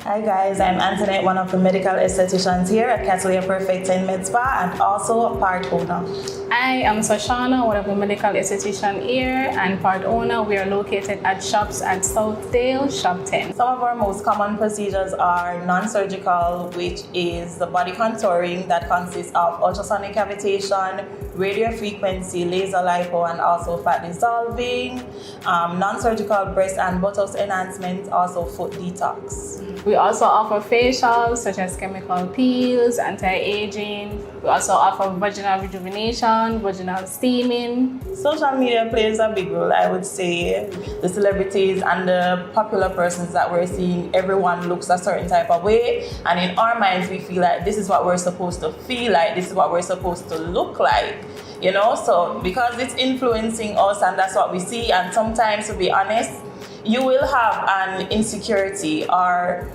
Hi guys, I'm Antoinette, one of the medical estheticians here at Catalina Perfect 10 Med Spa and also a part owner. I am Sashana, one of the medical esthetician here and part owner. We are located at shops at Southdale, shop 10. Some of our most common procedures are non-surgical, which is the body contouring that consists of ultrasonic cavitation, radio frequency, laser lipo, and also fat dissolving, non-surgical breast and buttocks enhancement, also foot detox. We also offer facials such as chemical peels, anti-aging. We also offer vaginal rejuvenation, vaginal steaming. Social media plays a big role, I would say. The celebrities and the popular persons that we're seeing, everyone looks a certain type of way. And in our minds, we feel like this is what we're supposed to feel like, this is what we're supposed to look like. You know, so because it's influencing us and that's what we see, and sometimes, to be honest, you will have an insecurity or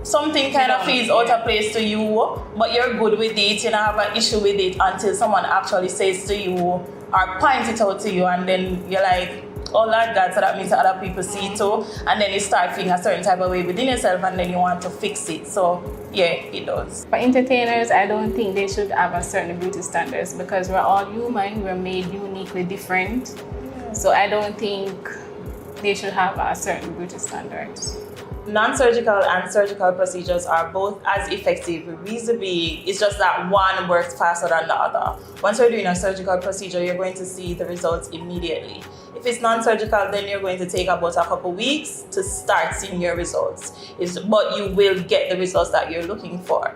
something kind of feels out of place to you, but you're good with it, you don't have an issue with it until someone actually says to you or points it out to you, and then you're like, oh Lord God, so that means other people see it too, and then you start feeling a certain type of way within yourself and then you want to fix it. So yeah, it does. For entertainers, I don't think they should have a certain beauty standards because we're all human, we're made uniquely different. So I don't think they should have a certain beauty standards. Non-surgical and surgical procedures are both as effective. The reason being, it's just that one works faster than the other. Once you're doing a surgical procedure, you're going to see the results immediately. If it's non-surgical, then you're going to take about a couple weeks to start seeing your results. But you will get the results that you're looking for.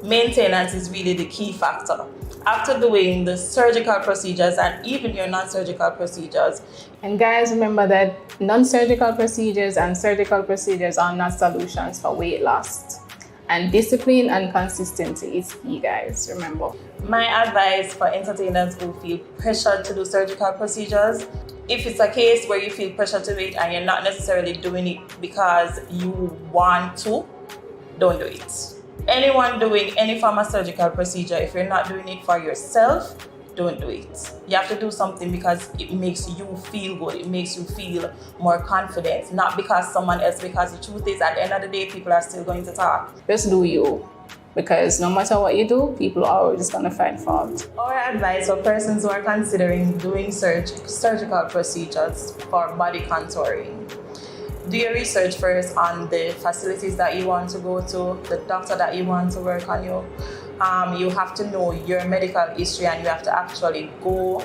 Maintenance is really the key factor. After doing the surgical procedures and even your non-surgical procedures. And guys, remember that non-surgical procedures and surgical procedures are not solutions for weight loss. And discipline and consistency is key, guys, remember. My advice for entertainers who feel pressured to do surgical procedures, if it's a case where you feel pressured to do it and you're not necessarily doing it because you want to, don't do it. Anyone doing any form of surgical procedure, if you're not doing it for yourself, don't do it. You have to do something because it makes you feel good, it makes you feel more confident, not because someone else, because the truth is at the end of the day, people are still going to talk. Just do you, because no matter what you do, people are always going to find fault. Our advice for persons who are considering doing surgical procedures for body contouring: do your research first on the facilities that you want to go to, the doctor that you want to work on you. You have to know your medical history and you have to actually go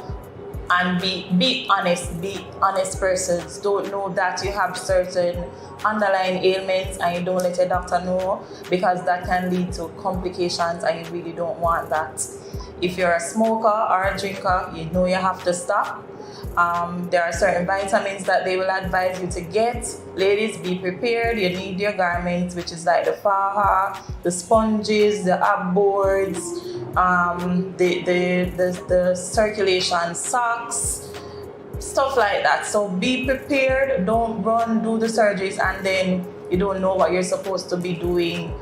and be honest persons. Don't know that you have certain underlying ailments and you don't let your doctor know, because that can lead to complications and you really don't want that. If you're a smoker or a drinker, you know you have to stop. There are certain vitamins that they will advise you to get. Ladies, be prepared. You need your garments, which is like the faja, the sponges, the ab boards, the circulation socks, stuff like that. So be prepared. Don't run, do the surgeries, and then you don't know what you're supposed to be doing,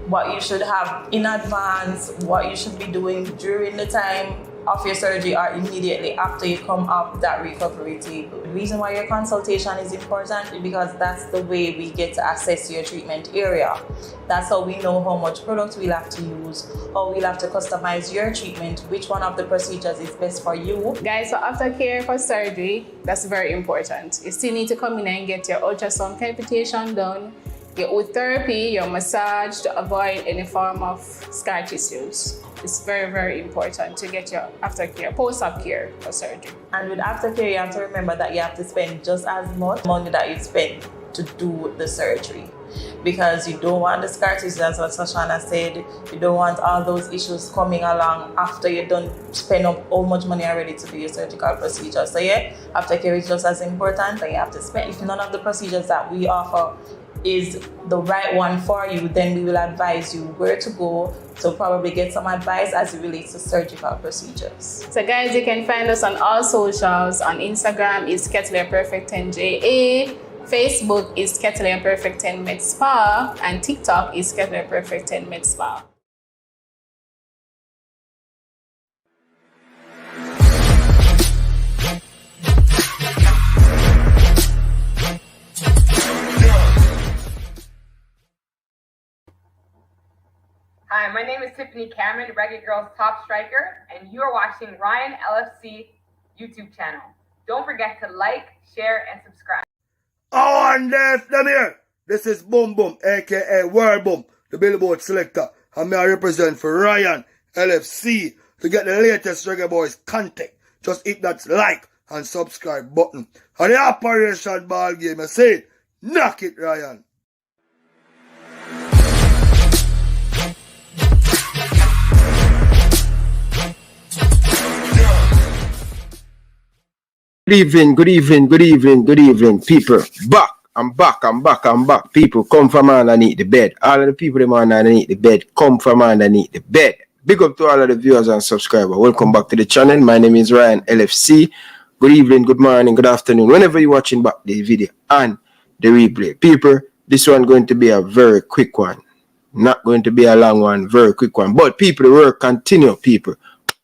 what you should have in advance, what you should be doing during the time of your surgery or immediately after you come off that recovery table. The reason why your consultation is important is because that's the way we get to assess your treatment area. That's how we know how much product we'll have to use, how we'll have to customize your treatment, which one of the procedures is best for you. Guys, so aftercare for surgery, that's very important. You still need to come in and get your ultrasound cavitation done, your wood therapy, your massage to avoid any form of scar tissues. It's very, very important to get your aftercare, post-op care for surgery. And with aftercare, you have to remember that you have to spend just as much money that you spend to do the surgery, because you don't want the scar tissues, as what Sashana said. You don't want all those issues coming along after you done spend up all much money already to do your surgical procedure. So yeah, aftercare is just as important, and you have to spend. If none of the procedures that we offer is the right one for you, then we will advise you where to go. So probably get some advice as it relates to surgical procedures. So guys, you can find us on all socials. On Instagram is Catalina Perfect 10JA, Facebook is Catalina Perfect 10 Med Spa, and TikTok is Catalina Perfect 10 Med Spa. Hi, my name is Tiffany Cameron, Reggae Girls top striker, and you are watching Ryan LFC YouTube channel. Don't forget to like, share, and subscribe. Oh, and them here. This is Boom Boom, aka World Boom, the Billboard selector. And I represent for Ryan LFC. To get the latest Reggae Boyz content, just hit that like and subscribe button. And the Operation Ball Game, I say, knock it, Ryan. Good evening, people. I'm back. People, come from underneath the bed. All of the people them underneath the bed, come from underneath the bed. Big up to all of the viewers and subscribers. Welcome back to the channel. My name is Ryan LFC. Good evening, good morning, good afternoon. Whenever you're watching back the video and the replay. People, this one going to be a very quick one. Not going to be a long one, very quick one. But people, the work continue, people.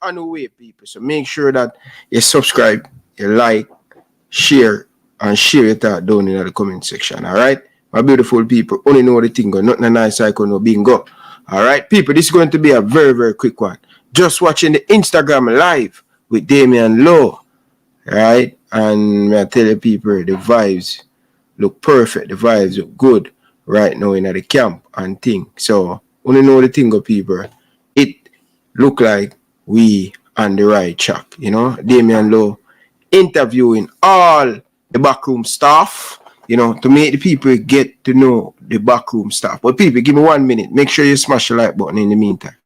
On the way, people. So make sure that you subscribe, you like, share, and share it out down in the comment section. Alright? My beautiful people, only know the thing, nothing nice I can know bingo. Alright, people, this is going to be a very, very quick one. Just watching the Instagram live with Damian Lowe. Alright? And I tell you people, the vibes look perfect, the vibes look good right now in the camp and thing. So, only know the thing, people. It look like we on the right track, you know. Damian Lowe interviewing all the backroom staff, you know, to make the people get to know the backroom staff. But people, give me 1 minute. Make sure you smash the like button in the meantime.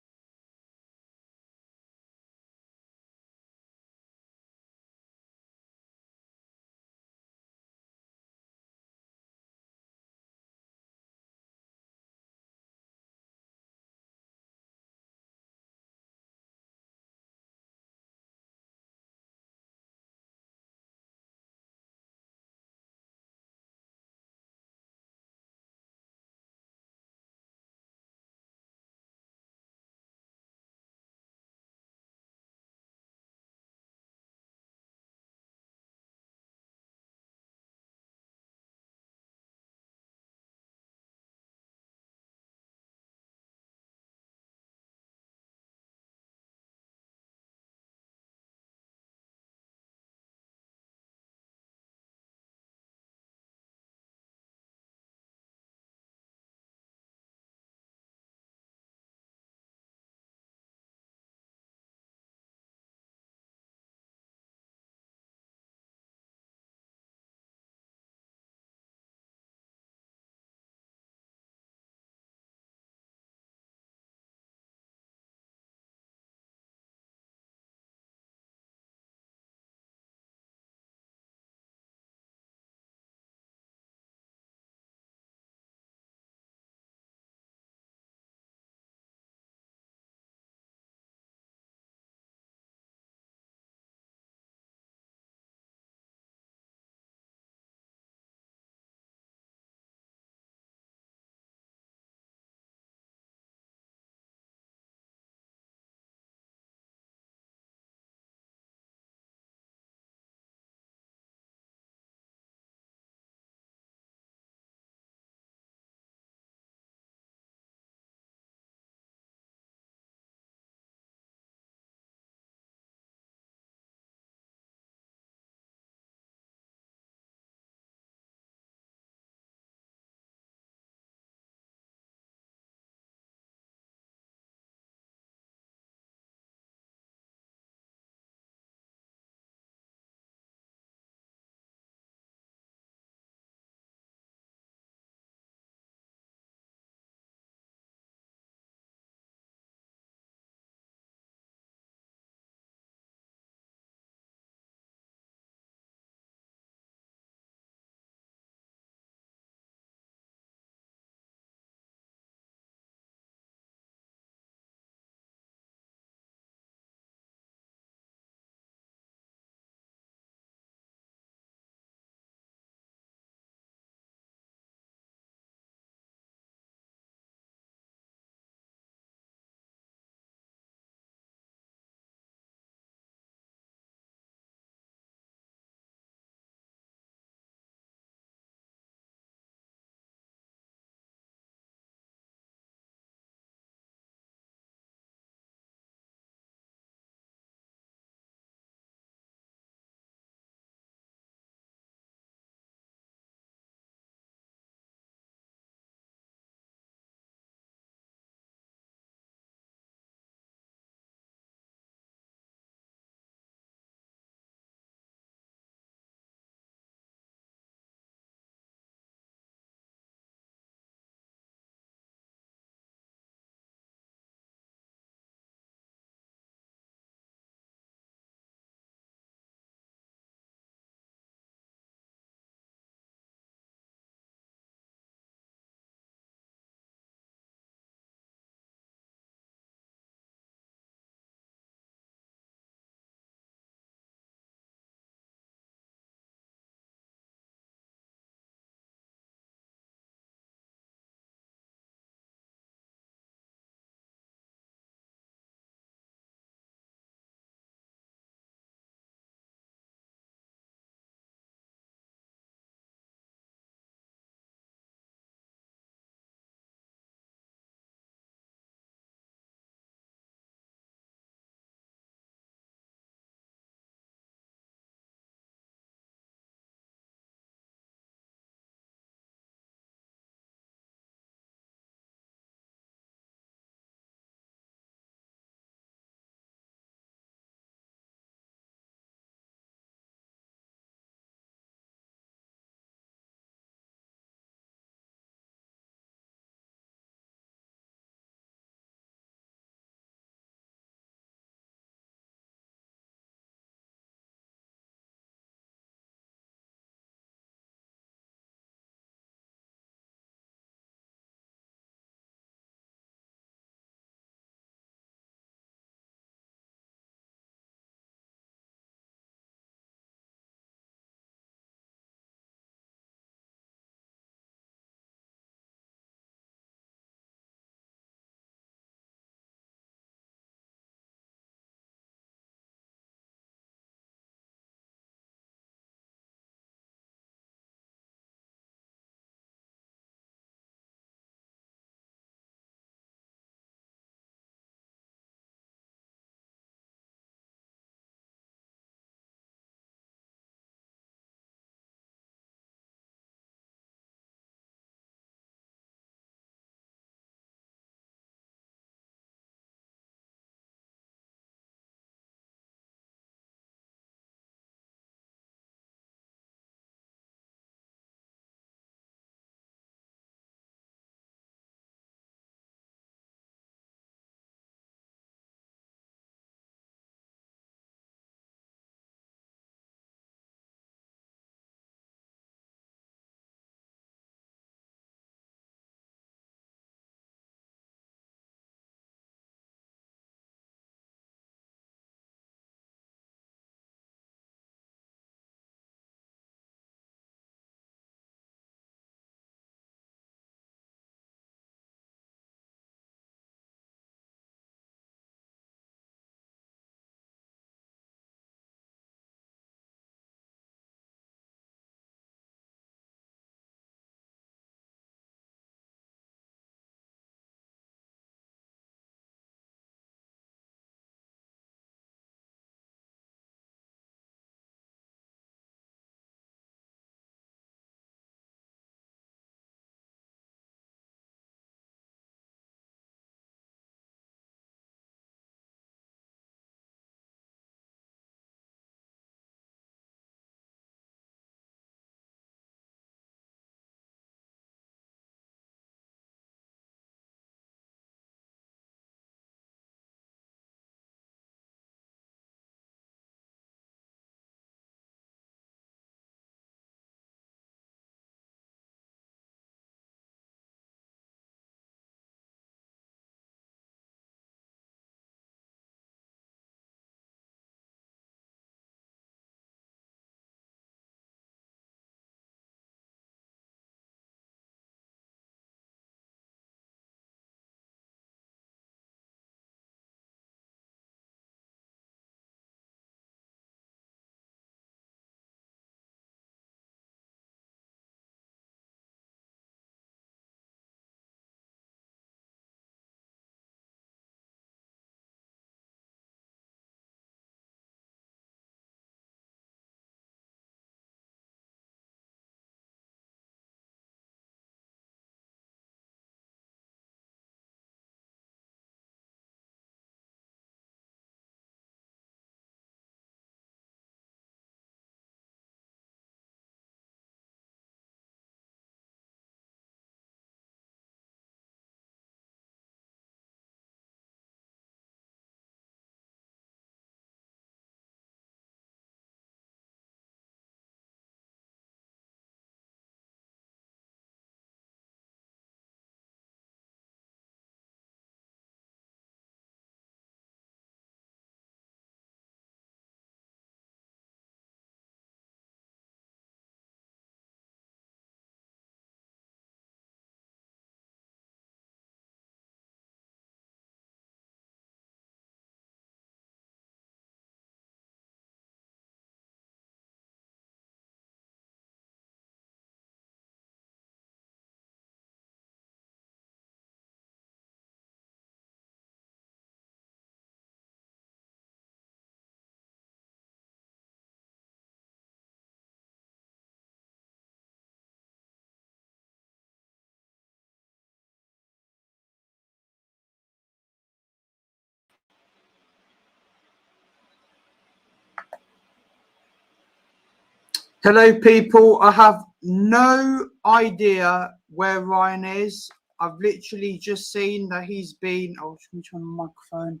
Hello, people. I have no idea where Ryan is. I've literally just seen that he's been. Oh, let me turn the microphone.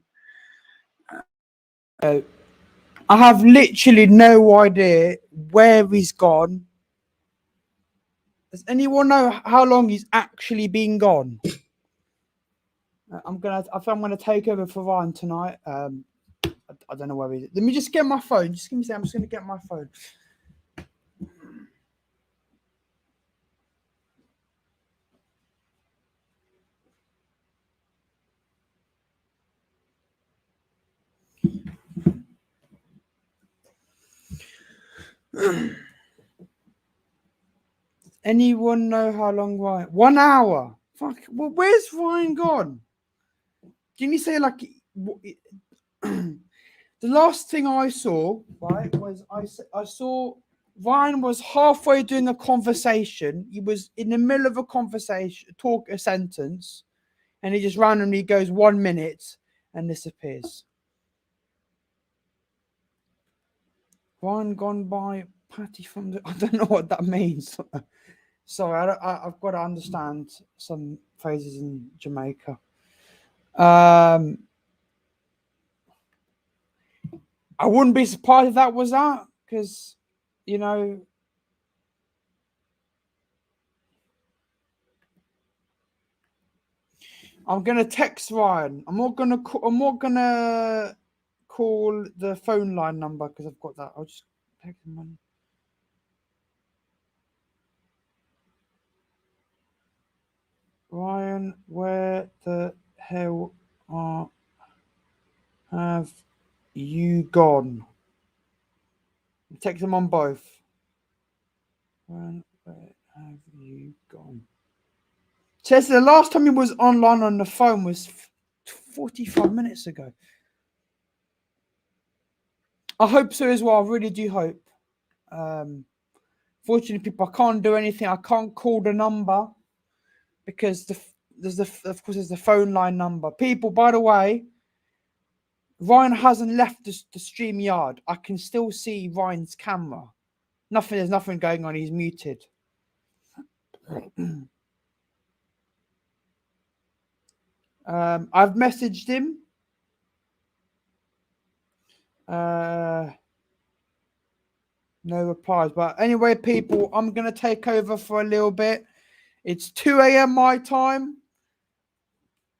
I have literally no idea where he's gone. Does anyone know how long he's actually been gone? I think I'm gonna take over for Ryan tonight. I don't know where he is. Let me just get my phone. Just give me a second. I'm just gonna get my phone. Anyone know how long Ryan? 1 hour. Fuck. Well, where's Ryan gone? Can you say like the last thing I saw, right, was I saw Ryan was halfway doing a conversation. He was in the middle of a conversation, talk a sentence, and he just randomly goes 1 minute and disappears. Ryan gone by Patty from the. I don't know what that means. Sorry, I've got to understand some phrases in Jamaica. I wouldn't be surprised if that was that, because, you know, I'm gonna text Ryan. I'm not gonna call the phone line number because I've got that. I'll just text him. Ryan, where the hell have you gone? Text them on both. Ryan, where have you gone? Says the last time he was online on the phone was 45 minutes ago. I hope so as well. I really do hope. Fortunately, people, I can't do anything. I can't call the number because there's the phone line number. People, by the way, Ryan hasn't left the stream yard. I can still see Ryan's camera. There's nothing going on. He's muted. I've messaged him. No replies. But anyway, people, I'm going to take over for a little bit. It's 2 a.m. my time.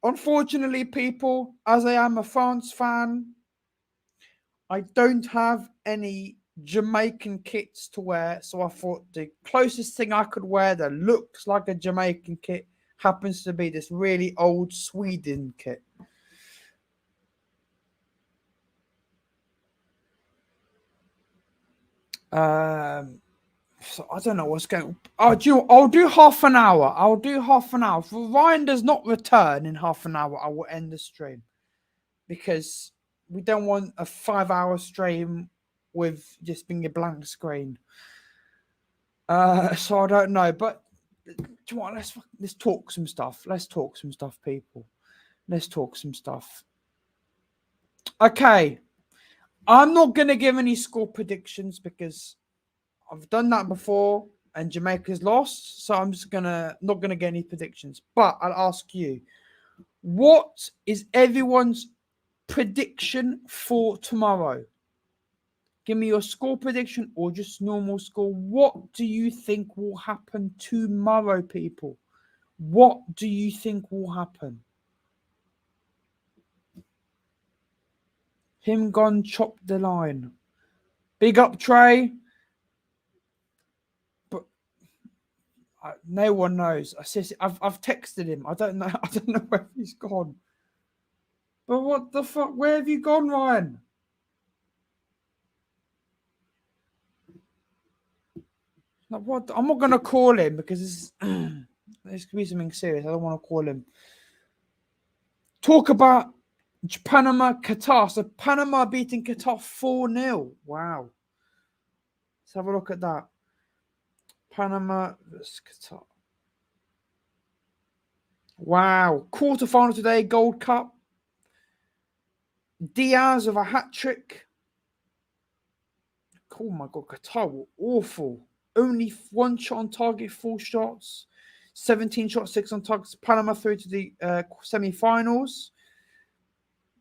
Unfortunately, people, as I am a France fan, I don't have any Jamaican kits to wear. So I thought the closest thing I could wear that looks like a Jamaican kit happens to be this really old Sweden kit. So I don't know what's going on. I'll do half an hour. If Ryan does not return in half an hour, I will end the stream. Because we don't want a 5-hour stream with just being a blank screen. So I don't know. But do you want, let's talk some stuff. Let's talk some stuff, people. Let's talk some stuff. Okay. I'm not going to give any score predictions because I've done that before and Jamaica's lost. So I'm just not gonna get any predictions. But I'll ask you, what is everyone's prediction for tomorrow? Give me your score prediction or just normal score. What do you think will happen tomorrow, people? What do you think will happen? Him gone chop the line. Big up, Trey. No one knows. I've texted him. I don't know. I don't know where he's gone. But what the fuck? Where have you gone, Ryan? Like, what? I'm not gonna call him because this could be something serious. I don't want to call him. Talk about Panama, Qatar. So Panama beating Qatar 4-0. Wow. Let's have a look at that. Panama versus Qatar. Wow. Quarterfinal today, Gold Cup. Diaz with a hat trick. Oh my God, Qatar were awful. Only 1 shot on target, 4 shots, 17 shots, 6 on target. Panama through to the semi-finals.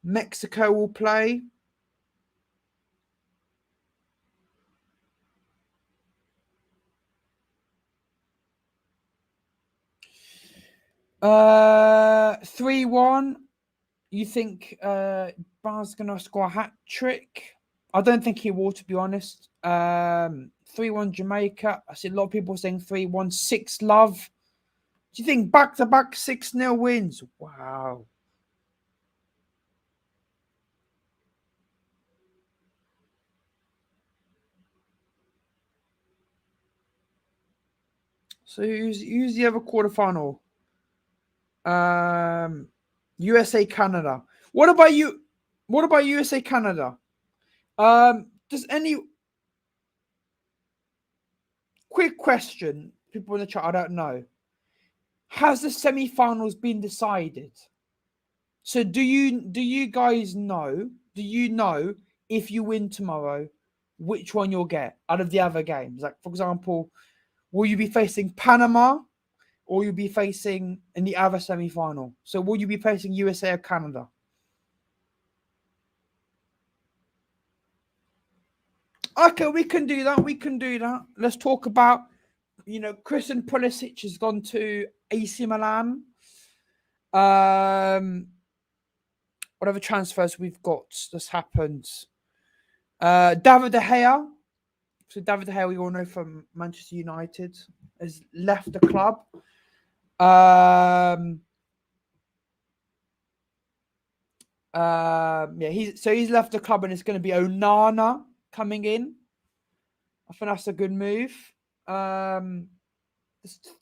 Mexico will play. Uh, 3-1. You think Bar's gonna score a hat trick? I don't think he will, to be honest. 3-1 Jamaica. I see a lot of people saying 3-1. 6-love. Do you think back-to-back 6-0 wins? Wow. So who's the other quarterfinal? USA Canada. What about you? What about USA Canada? Does any quick question? People in the chat, I don't know. Has the semi-finals been decided? So do you guys know? Do you know if you win tomorrow, which one you'll get out of the other games? Like, for example, will you be facing Panama, or you'll be facing in the other semi-final? So will you be facing USA or Canada? Okay, we can do that. We can do that. Let's talk about, Christian Pulisic has gone to AC Milan. Whatever transfers we've got that's happened. David De Gea. So David De Gea, we all know from Manchester United, has left the club. He's left the club, and it's going to be Onana coming in. I think that's a good move. There's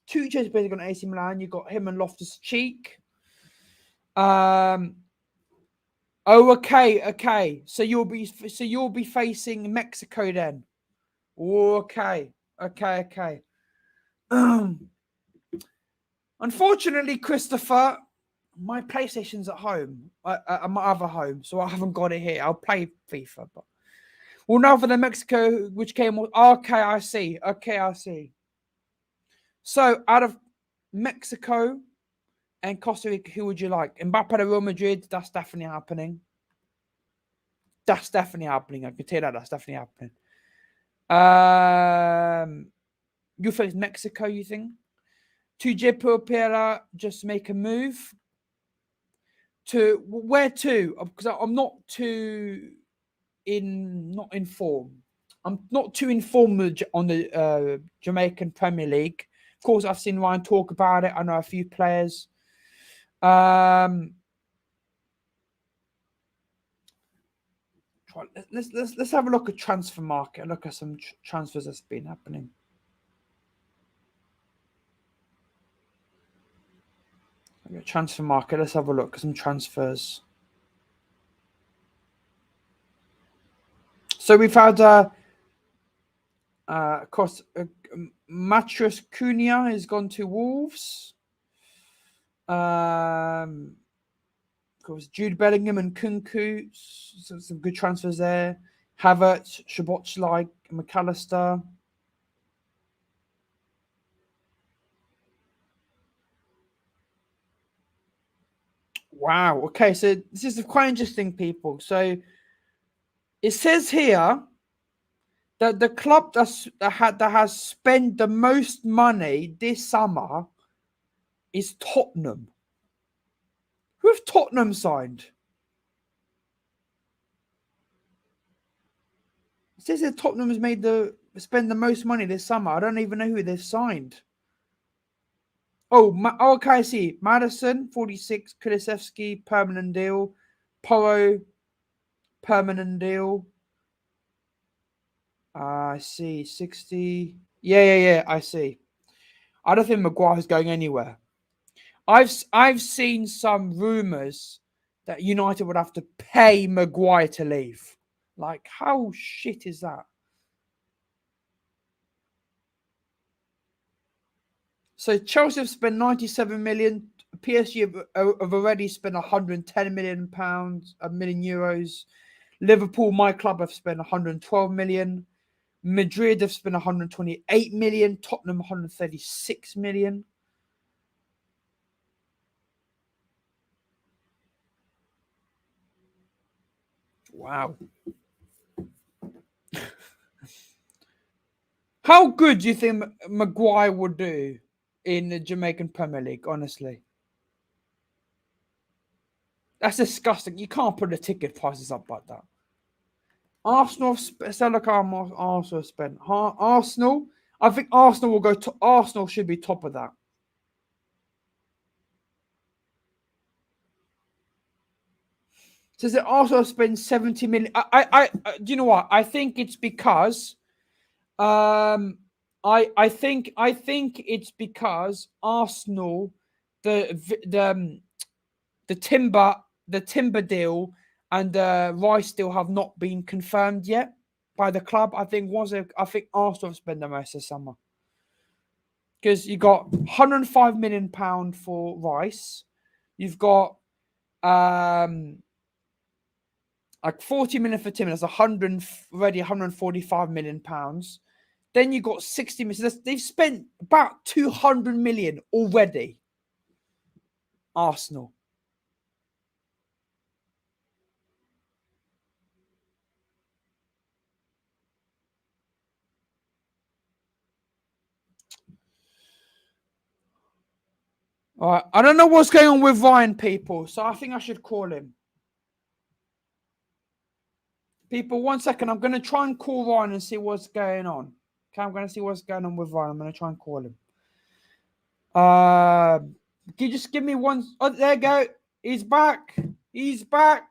2 changes basically on AC Milan. You got him and Loftus-Cheek. Okay. So you'll be facing Mexico then. Okay. Unfortunately, Christopher, my PlayStation's at home, at my other home, so I haven't got it here. I'll play FIFA, but now for the Mexico, which came. Okay, I see. So out of Mexico and Costa Rica, who would you like? Mbappe to Real Madrid. That's definitely happening. I can tell you that. That's definitely happening. You face Mexico, you think? To Jepopera, just make a move. To where to? Because I'm not informed. I'm not too informed on the Jamaican Premier League. Of course, I've seen Ryan talk about it. I know a few players. Let's have a look at transfer market. Look at some transfers that's been happening. Transfer market. Let's have a look at some transfers. So we've had Mattress Cunha has gone to Wolves. Of course, Jude Bellingham and Kunku, some good transfers there. Havertz, Szoboszlai, McAllister. Wow. Okay, so this is quite interesting, people. So it says here that the club that has spent the most money this summer is Tottenham. Who have Tottenham signed? It says that Tottenham has spend the most money this summer. I don't even know who they've signed. Okay, I see. Madison, 46. Kulusevski, permanent deal. Porro, permanent deal. I see. 60. Yeah, I see. I don't think Maguire's going anywhere. I've seen some rumours that United would have to pay Maguire to leave. Like, how shit is that? So Chelsea have spent 97 million. PSG have already spent 110 million pounds, €1 million. Liverpool, my club, have spent 112 million. Madrid have spent 128 million. Tottenham 136 million. Wow. How good do you think Maguire would do in the Jamaican Premier League, honestly? That's disgusting. You can't put the ticket prices up like that. Arsenal, Arsenal spent. Arsenal, I think Arsenal will go to. Arsenal should be top of that. Says that Arsenal spend 70 million. Do you know what? I think it's because, I think it's because Arsenal, the timber deal and Rice deal have not been confirmed yet by the club. I think Arsenal have spent the most this summer because you got £105 million for Rice. You've got like 40 million for Timber. That's already 145 million pounds. Then you got 60 million. So they've spent about 200 million already. Arsenal. All right. I don't know what's going on with Ryan, people. So I think I should call him. People, 1 second. I'm going to try and call Ryan and see what's going on. Okay, I'm going to see what's going on with Ryan. I'm going to try and call him. Can you just give me one? Oh, there you go. He's back. He's back.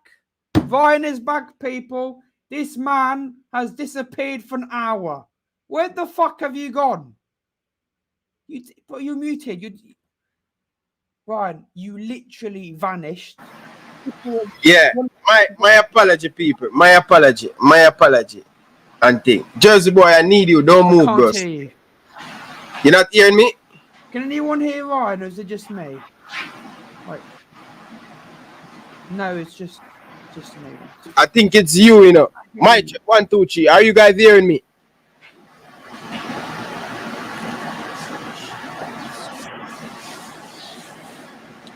Ryan is back, people. This man has disappeared for an hour. Where the fuck have you gone? You muted. Ryan, you literally vanished. Yeah, my apology, people. My apology. And thing. Jersey boy, I need you. Don't move, bro. You're not hearing me? Can anyone hear Ryan, or is it just me? Wait. No, it's just me. I think it's you, you know. Mike, 1, 2, 3. Are you guys hearing me?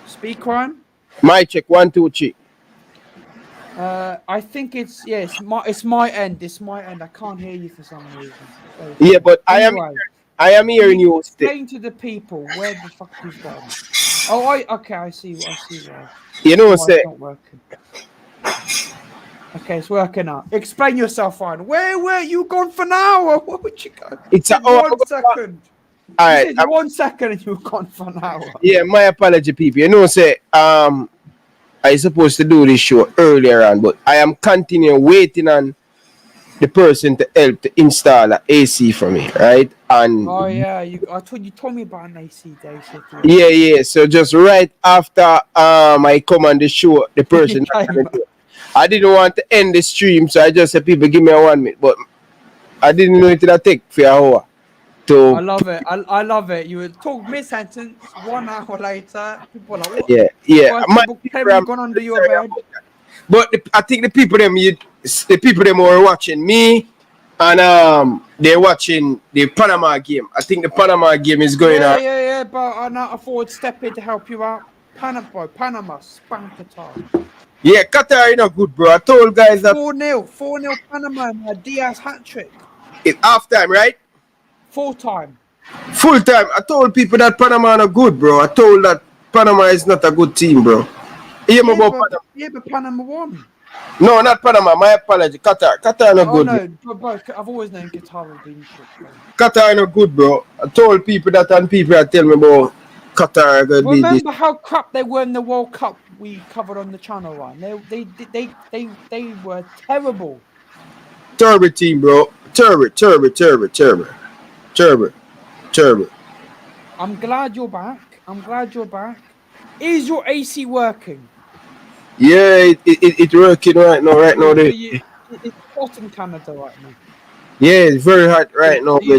Speak, Ryan. Mic check 1, 2, 3. I think it's my end. It's my end. I can't hear you for some reason. So, yeah, but anyway, I am hearing you. Explain to the people where the fuck you've gone. Oh, okay. I see. Why. You know, it's not working. Okay, it's working out. Explain yourself, Ryan. Where were you gone for now? Where would you go? It's 1 second. All right, 1 second and you're gone for an hour. Yeah, my apology, people. You know, I supposed to do this show earlier on, but I am continuing waiting on the person to help to install an AC for me, right? And oh yeah, you told me about an AC day. Yeah. So just right after I come on the show, the person I didn't want to end the stream, so I just said, people, give me a 1 minute, but I didn't know it would take for an hour. So, I love it. I love it. You would talk mid-sentence, 1 hour later. People are like, what? Yeah. People gone under your bed. But I think the people them were watching me, and they're watching the Panama game. I think the Panama game is going on. Yeah. But I now afford step in to help you out. Panama, spank Qatar. Yeah, Qatar is not good, bro. I told guys that 4-0 Panama, Diaz hat trick. It's half time, right? Full time. I told people that Panama are not good, bro. I told that Panama is not a good team, bro. But Panama won. No, not Panama. My apology. Qatar not good. No, bro, I've always known Qatar have been shit. Qatar not good, bro. I told people that, and people are telling me about Qatar are gonna be this. Remember how crap they were in the World Cup we covered on the channel, right? They were terrible. Terrible team, bro. Terrible. I'm glad you're back. Is your AC working? Yeah, it's working right now. It's hot in Canada right now. Yeah, it's very hot right now. You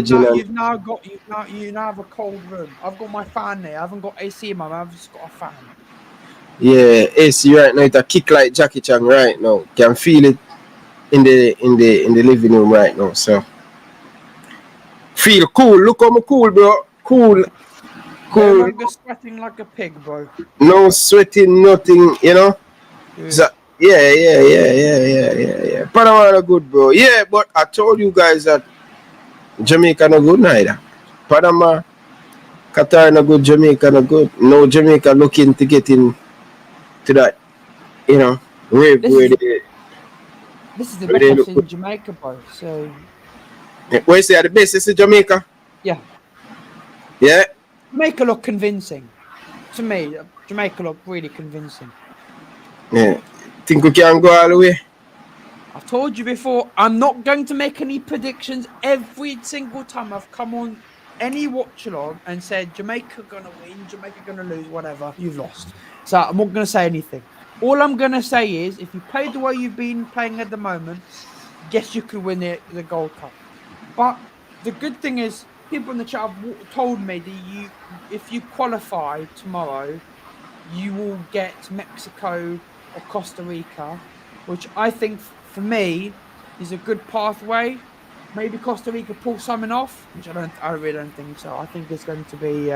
now have a cold room. I've got my fan there. I haven't got AC in my room. I've just got a fan. Yeah, AC right now. It's a kick like Jackie Chan right now. Can feel it in the living room right now. So Feel cool. Look how I'm cool, bro. Cool. No Cool. longer sweating like a pig, bro. No sweating, nothing, you know. Good. So, yeah. Panama are good, bro. Yeah, but I told you guys that Jamaica no good neither. Panama, Qatar no good, Jamaica no good. No Jamaica looking to get in to that, you know, wave This where is- they This is the Where they best look in good. Jamaica, bro. So where you say the best is in Jamaica? yeah, Yeah. Jamaica look convincing. To me, Jamaica look really convincing. Yeah. Think we can go all the way? I've told you before, I'm not going to make any predictions. Every single time I've come on any watch along and said Jamaica gonna win, Jamaica gonna lose, whatever, you've lost. So I'm not gonna say anything. All I'm gonna say is, if you play the way you've been playing at the moment, yes, you could win the Gold Cup. But the good thing is, people in the chat have told me that if you qualify tomorrow, you will get Mexico or Costa Rica, which I think for me is a good pathway. Maybe Costa Rica pull something off, which I really don't think so. I think it's going to be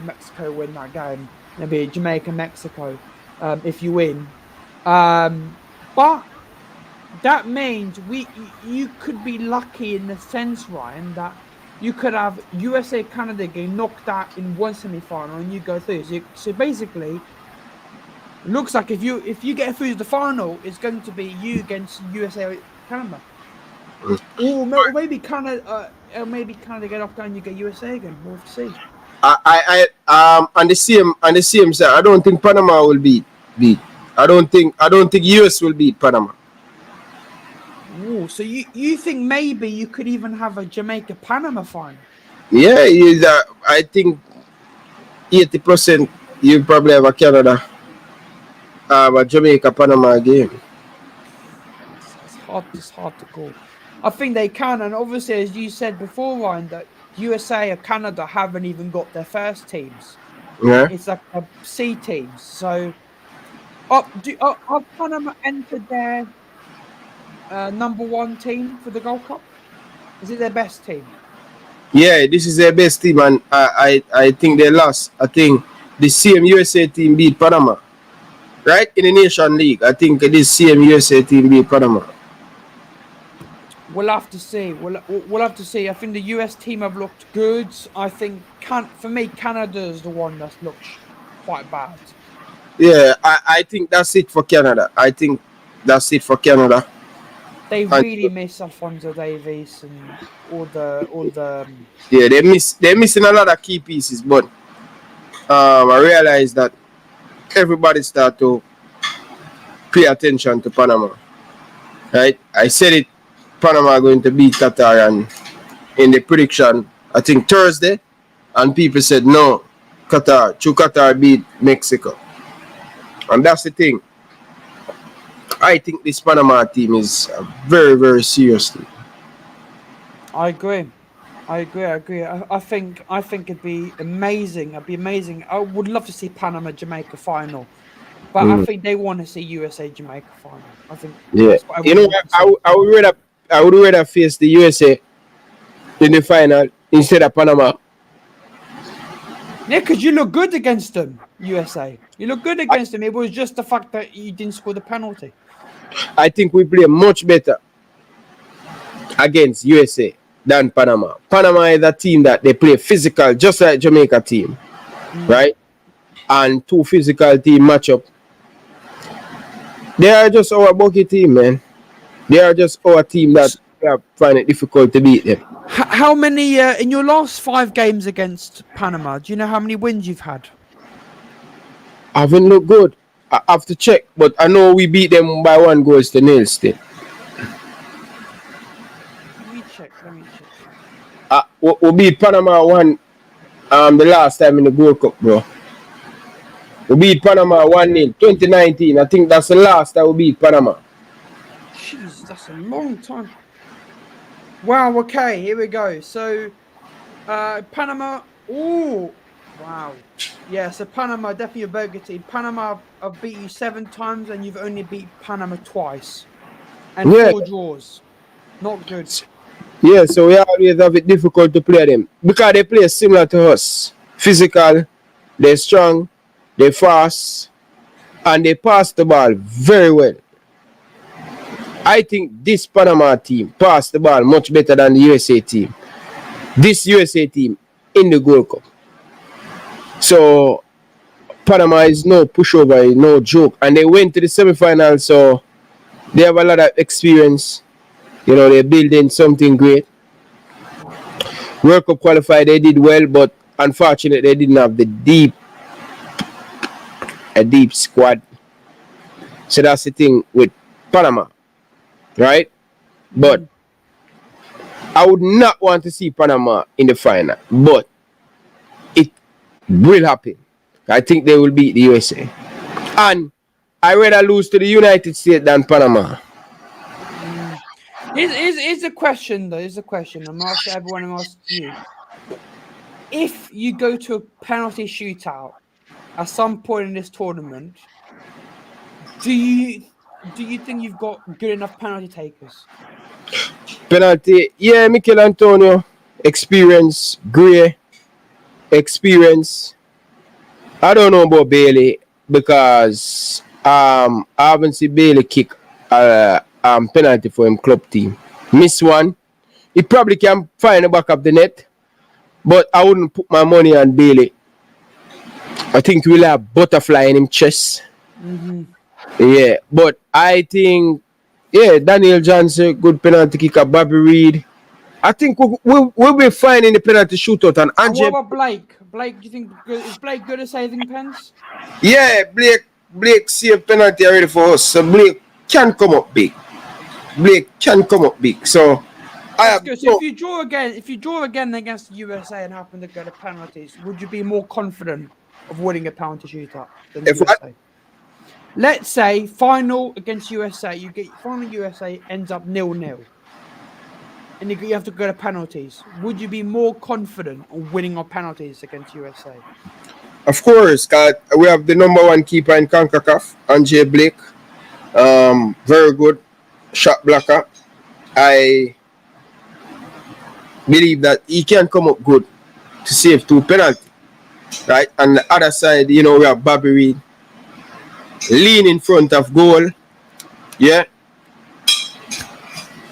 Mexico win that game. Maybe Jamaica, Mexico, if you win. But that means you could be lucky in the sense, Ryan, that you could have USA Canada getting knocked out in one semi-final and you go through. So basically, it looks like if you get through to the final, it's going to be you against USA Canada, or maybe Canada get knocked out and you get USA again. We'll have to see. On the same side, I don't think Panama will beat. I don't think US will beat Panama. Ooh, so you think maybe you could even have a Jamaica-Panama final? Yeah, I think 80% you probably have a Canada, a Jamaica-Panama game. It's hard to call. I think they can, and obviously, as you said before, Ryan, that USA or Canada haven't even got their first teams. Yeah. It's like a C teams. So, have Panama entered their number one team for the Gold Cup? Is it their best team? Yeah, this is their best team, and I think they lost. I think the same USA team beat Panama, right? In the Nation League, I think this same USA team beat Panama. We'll have to see. We'll have to see. I think the US team have looked good. I think for me, Canada is the one that's looked quite bad. Yeah, I think that's it for Canada. I think that's it for Canada. They really miss Alfonso Davies and all the. Yeah, they're missing a lot of key pieces, but I realized that everybody start to pay attention to Panama. Right? I said it. Panama are going to beat Qatar, and in the prediction, I think Thursday, and people said no, Qatar beat Mexico, and that's the thing. I think this Panama team is a very, very serious team. I agree. I think it'd be amazing. I would love to see Panama Jamaica final, but I think they want to see USA Jamaica final. I think. Yeah, you know, I would rather face the USA in the final instead of Panama. Yeah, because you look good against them, USA. You look good against them. It was just the fact that you didn't score the penalty. I think we play much better against USA than Panama. Panama is a team that they play physical, just like Jamaica team, right? And two physical team match up. They are just our bucket team, man. They are just our team that we find it difficult to beat them. How many in your last 5 games against Panama? Do you know how many wins you've had? I haven't looked good. I have to check, but I know we beat them by 1-0 still. Let me check. We beat Panama the last time in the Gold Cup, bro. We beat Panama 1-0, 2019. I think that's the last time we beat Panama. Jeez, that's a long time. Wow, okay, here we go. So, Panama. Oh, wow. Yeah, so Panama, definitely a burger team. Panama have beat you 7 times and you've only beat Panama twice. And 4 draws. Not good. Yeah, so we always have it difficult to play them because they play similar to us. Physical, they're strong, they're fast, and they pass the ball very well. I think this Panama team passed the ball much better than the USA team. This USA team in the Gold Cup. So Panama is no pushover, no joke. And they went to the semifinals, so they have a lot of experience. You know, they're building something great. World Cup qualified, they did well, but unfortunately they didn't have a deep squad. So that's the thing with Panama, right? But I would not want to see Panama in the final, but it will happen. I think they will beat the USA. And I rather lose to the United States than Panama. Here's a question, though. Here's a question. I'm asking everyone, I'm asking you. If you go to a penalty shootout at some point in this tournament, do you think you've got good enough penalty takers? Penalty, yeah, Mikel Antonio, experience, Gray, experience. I don't know about Bailey because I haven't seen Bailey kick penalty for him club team. Miss one. He probably can find the back of the net, but I wouldn't put my money on Bailey. I think we'll have butterfly in him chest. Yeah, but I think, yeah, Daniel Johnson, good penalty kicker, Bobby Reed. I think we'll be fine in the penalty shootout. And What about Blake? Blake, do you think is Blake good at saving pens? Yeah, Blake saved penalty already for us, so Blake can come up big. So I have. So if you draw again against the USA and happen to go to penalties, would you be more confident of winning a penalty shootout than the USA? Let's say final against USA, final USA ends up 0-0. And you have to go to penalties. Would you be more confident on winning on penalties against USA? Of course, because we have the number one keeper in CONCACAF, Andre Blake. Very good shot blocker. I believe that he can come up good to save 2 penalties. Right? And the other side, we have Bobby Reed. Lean in front of goal. Yeah.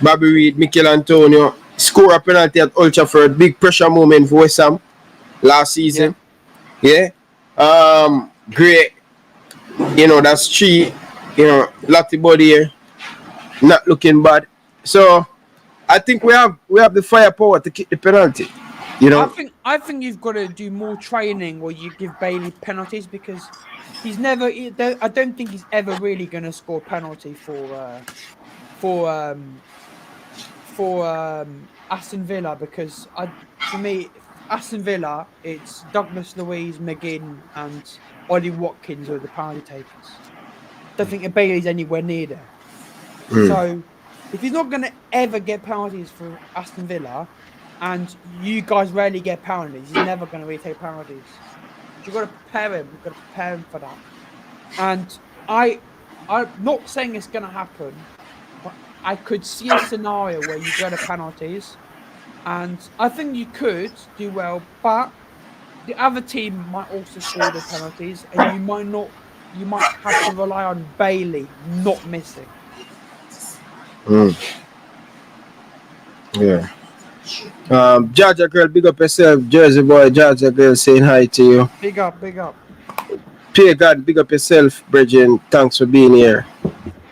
Bobby Reed, Mikel Antonio score a penalty at Old Trafford. Big pressure moment for West Ham last season. Yeah. Great. That's 3. Lottie body here. Not looking bad. So I think we have the firepower to kick the penalty. I think you've got to do more training where you give Bailey penalties because I don't think he's ever really going to score a penalty for Aston Villa because for me Aston Villa it's Douglas Luiz, McGinn and Ollie Watkins are the penalty takers. Don't think Bailey's anywhere near there. So if he's not going to ever get penalties for Aston Villa and you guys rarely get penalties, he's never going to really take penalties. You've got to prepare him. You've got to prepare him for that. And I'm not saying it's going to happen, but I could see a scenario where you go to penalties, and I think you could do well, but the other team might also score the penalties, and you might have to rely on Bailey not missing. Yeah. Georgia girl, big up yourself. Jersey boy, Georgia girl saying hi to you. Big up. Pray God, big up yourself, Bridget. Thanks for being here.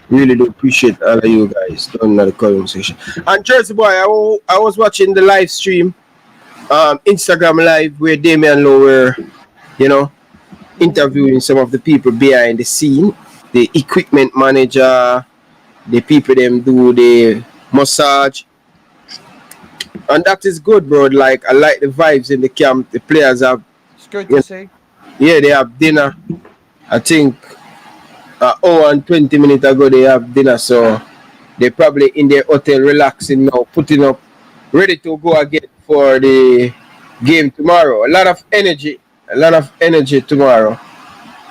Really do appreciate all of you guys doing the conversation. And Jersey boy, I was watching the live stream, Instagram live, where Damian Lowe were, interviewing some of the people behind the scene, the equipment manager, the people them do the massage. And that is good, bro. Like, I like the vibes in the camp. The players have... It's good to see. Yeah, they have dinner. I think and 20 minutes ago they have dinner. So they're probably in their hotel relaxing now, putting up, ready to go again for the game tomorrow. A lot of energy tomorrow.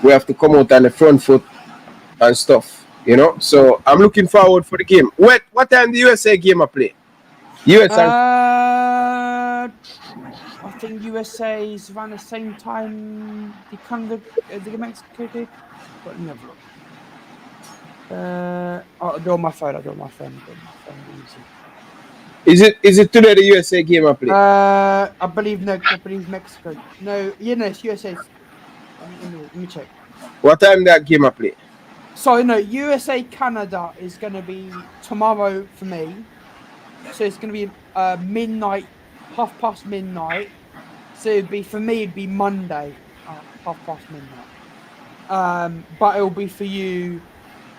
We have to come out on the front foot and stuff, So I'm looking forward for the game. What time the USA game I play? US and I think USA is around the same time the Canada, the Mexico did. But let me have a look. I'll do it on my phone. Easy. is it today the USA game I play? I believe Mexico. No, it's USA. Let me check. What time that game I play? So no, USA Canada is going to be tomorrow for me. So it's going to be midnight, midnight. So it'd be for me. It'd be Monday, midnight. But it'll be for you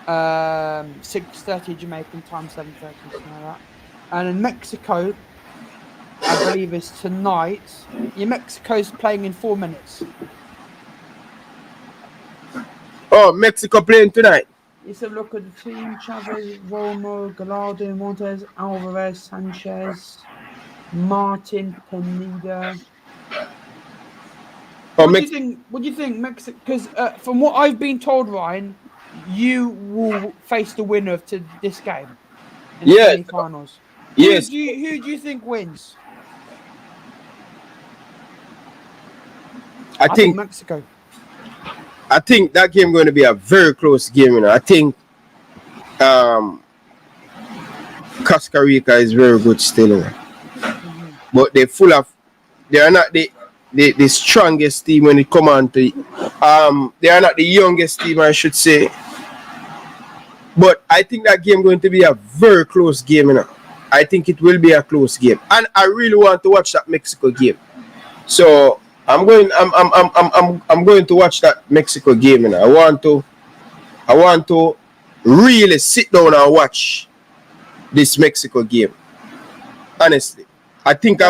6:30 Jamaican time, 7:30, something like that. And in Mexico, I believe it's tonight. Mexico's playing in 4 minutes. Oh, Mexico playing tonight. Let's have a look at the team. Chavez, Romo, Gallardo, Montes, Alvarez, Sanchez, Martin, Pineda. Oh, What do you think, Mexico? Because from what I've been told, Ryan, you will face the winner of this game in the semi-finals. Yes. Who do you think wins? I think Mexico. I think that game going to be a very close game. You know, I think Costa Rica is very good still, you know. But they are not the strongest team when it come on to they are not the youngest team, I should say. But I think that game going to be a very close game, you know. I think it will be a close game, and I really want to watch that Mexico game. So I'm going to watch that Mexico game, and I want to really sit down and watch this Mexico game. Honestly, I think I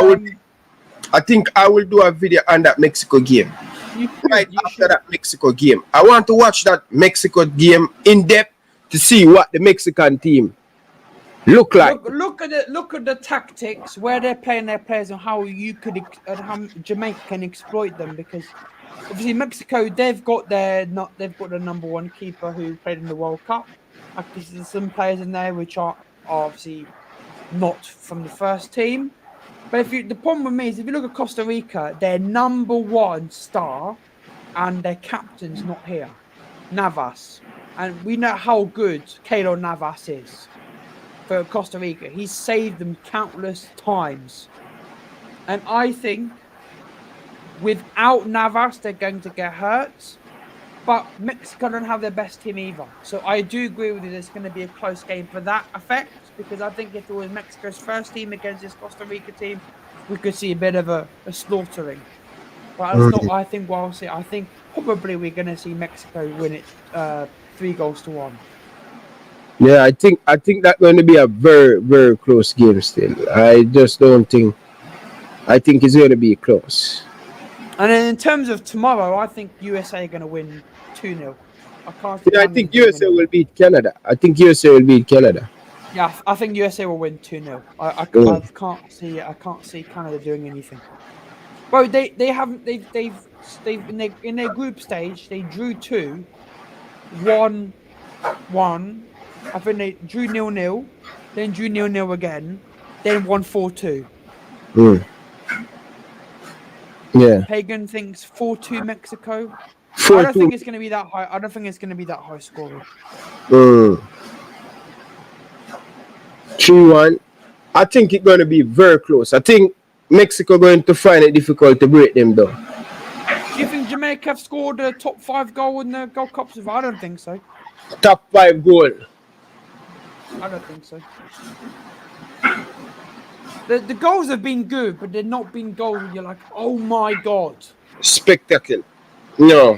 will do a video on that Mexico game after that Mexico game. I want to watch that Mexico game in depth to see what the Mexican team look like. Look at the tactics, where they're playing their players, and how how Jamaica can exploit them. Because obviously Mexico, they've got the number one keeper who played in the World Cup. There's some players in there which are obviously not from the first team. But the problem with me is, if you look at Costa Rica, their number one star and their captain's not here, Navas, and we know how good Keylor Navas is for Costa Rica. He's saved them countless times. And I think without Navas, they're going to get hurt. But Mexico don't have their best team either. So I do agree with you, there's going to be a close game for that effect. Because I think if it was Mexico's first team against this Costa Rica team, we could see a bit of a slaughtering. But that's not, I think, what I'll say. I think probably we're going to see Mexico win it 3-1. Yeah, I think that's going to be a very, very close game still. I just don't think. I think it's going to be close. And then in terms of tomorrow, I think USA are going to win 2-0. I think USA will beat Canada. Yeah, I think USA will win 2-0. I can't see Canada doing anything. Well, they've in their group stage, they drew 2, 1-1. I think they drew 0-0, then drew 0-0 again, then won 4-2. Yeah. Pagan thinks 4-2 Mexico. 4-2. I don't think it's going to be that high. I don't think it's going to be that high scoring. 3-1. I think it's going to be very close. I think Mexico going to find it difficult to break them down. Do you think Jamaica have scored a top 5 goal in the Gold Cups? I don't think so. Top 5 goal. I don't think so. The goals have been good, but they've not been goals where you're like, oh my god. Spectacle. No.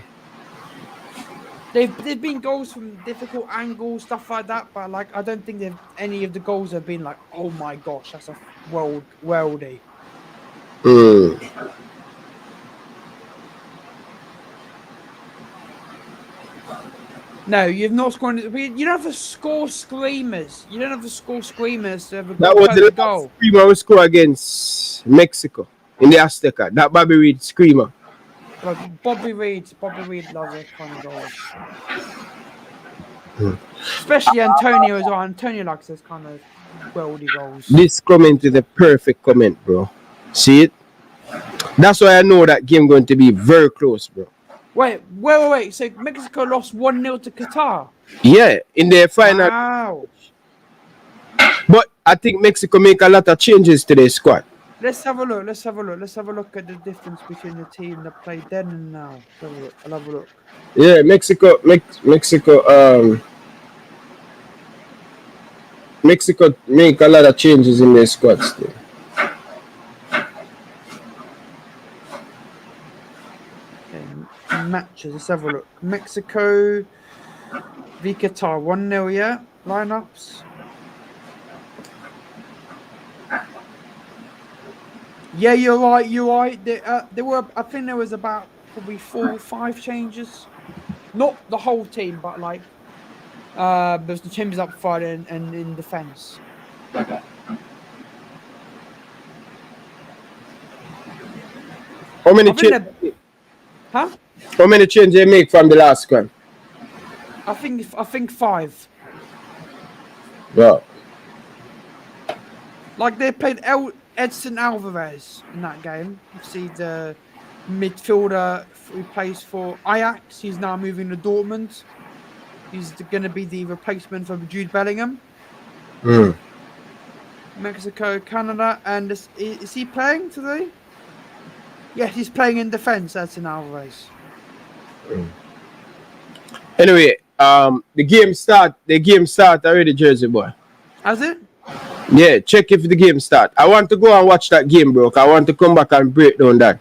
They've been goals from difficult angles, stuff like that, but like I don't think any of the goals have been like, oh my gosh, that's a worldie. No, you've not scored. You don't have to score screamers. You don't have to score screamers to have a That was the goal. Screamer we score against Mexico in the Azteca. That Bobby Reed screamer. Like Bobby Reed loves that kind of goals. Especially Antonio as well. Antonio likes this kind of worldy goals. This comment is a perfect comment, bro. See it? That's why I know that game going to be very close, bro. Wait. So Mexico lost 1-0 to Qatar. Yeah, in the final. Wow. But I think Mexico make a lot of changes to their squad. Let's have a look. Let's have a look at the difference between the team that played then and now. I'll have a look. Yeah, Mexico make a lot of changes in their squad still. Okay, matches. Let's have a look. Mexico v Qatar 1-0. Yeah, lineups. Yeah, you're right. There were, I think there was about probably 4 or 5 changes. Not the whole team, but like there's the changes up front and in defence. How many changes? Huh? How many changes they make from the last one? I think 5. Yeah. Like they played Edson Alvarez in that game. You see the midfielder who plays for Ajax. He's now moving to Dortmund. He's going to be the replacement for Jude Bellingham. Mexico, Canada, and is he playing today? Yes, he's playing in defence. Edson Alvarez. Anyway, the game start already, Jersey boy. Has it? Yeah, check if the game start. I want to go and watch that game, bro. I want to come back and break down that.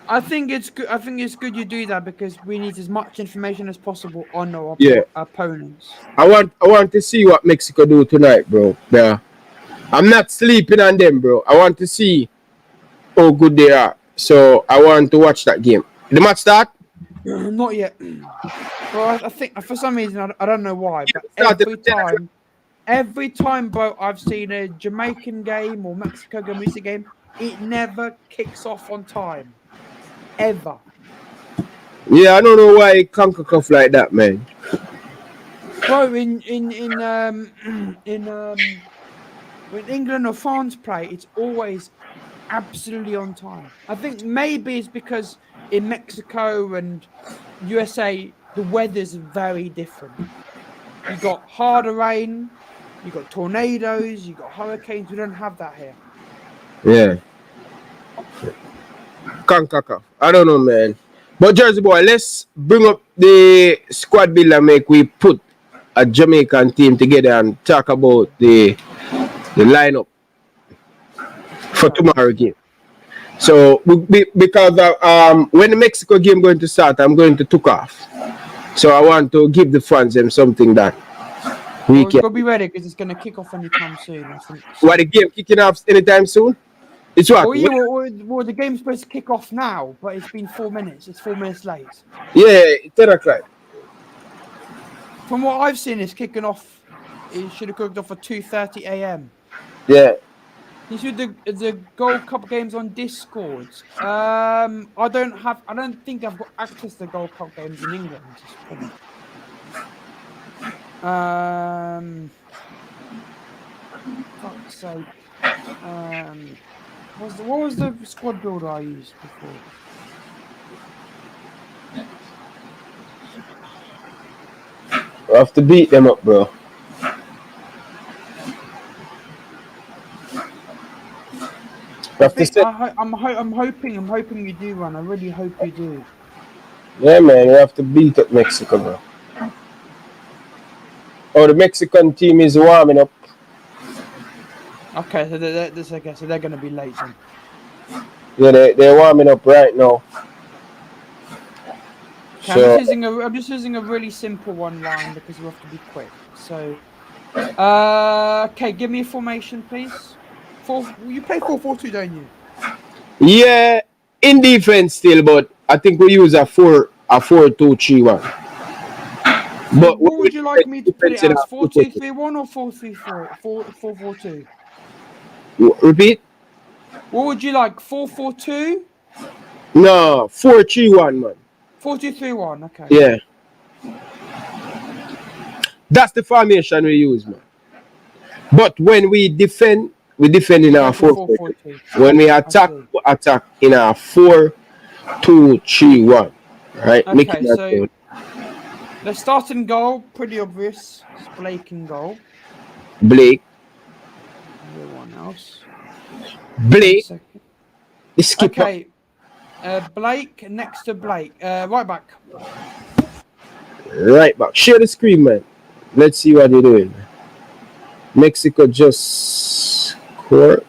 I think it's good. I think it's good you do that because we need as much information as possible on our opponents. I want to see what Mexico do tonight, bro. Yeah, I'm not sleeping on them, bro. I want to see how good they are. So I want to watch that game. The match start? Not yet. Well, I think for some reason I don't know why, but every time, bro, I've seen a Jamaican game or Mexico music game, it never kicks off on time. Ever. Yeah, I don't know why it can't kick off like that, man. Bro, when England or France play, it's always absolutely on time. I think maybe it's because in Mexico and USA the weather's very different. You got harder rain, you got tornadoes, you got hurricanes. We don't have that here. Yeah. Can't kick off. I don't know, man. But Jersey boy, let's bring up the squad builder, make we put a Jamaican team together and talk about the lineup for tomorrow game. So because when the Mexico game going to start, I'm going to took off. So I want to give the fans them something that we can. We'll be ready because it's going to kick off anytime soon. I think. What, the game kicking off anytime soon? It's what? Well, the game's supposed to kick off now, but it's been 4 minutes. It's 4 minutes late. Yeah, 10 o'clock. From what I've seen, it's kicking off. It should have kicked off at 2:30 a.m. Yeah. You see the Gold Cup games on Discord. I don't think I've got access to Gold Cup games in England. Fuck's sake. What was the squad builder I used before? We have to beat them up, bro. I'm hoping you do, Ron. I really hope you do. Yeah, man, we have to beat up Mexico, bro. Oh, the Mexican team is warming up. Okay, so they're going to be late then. Yeah, they're warming up right now. Okay, So, I'm just using a really simple one line because we have to be quick. So, okay, give me a formation, please. You play 4-4-2, don't you? yeah, in defense still, but I think we use a 4-2-3-1. But what would you like me to put it as? 4-2-3-1 or 4-3-4? 4-4-2? Repeat? What would you like? 4-4-2? No, 4-3-1, man. 4-2-3-1, okay. Yeah. That's the formation we use, man. But when we defend in our 4-4-2. When we attack, we attack in our 4-2-3-1. Right? Okay, so the starting goal, pretty obvious. It's Blake in goal. Blake. Everyone else. Blake. The skipper. Okay. Blake next to Blake. Right back. Right back. Share the screen, man. Let's see what they're doing. Mexico just scored.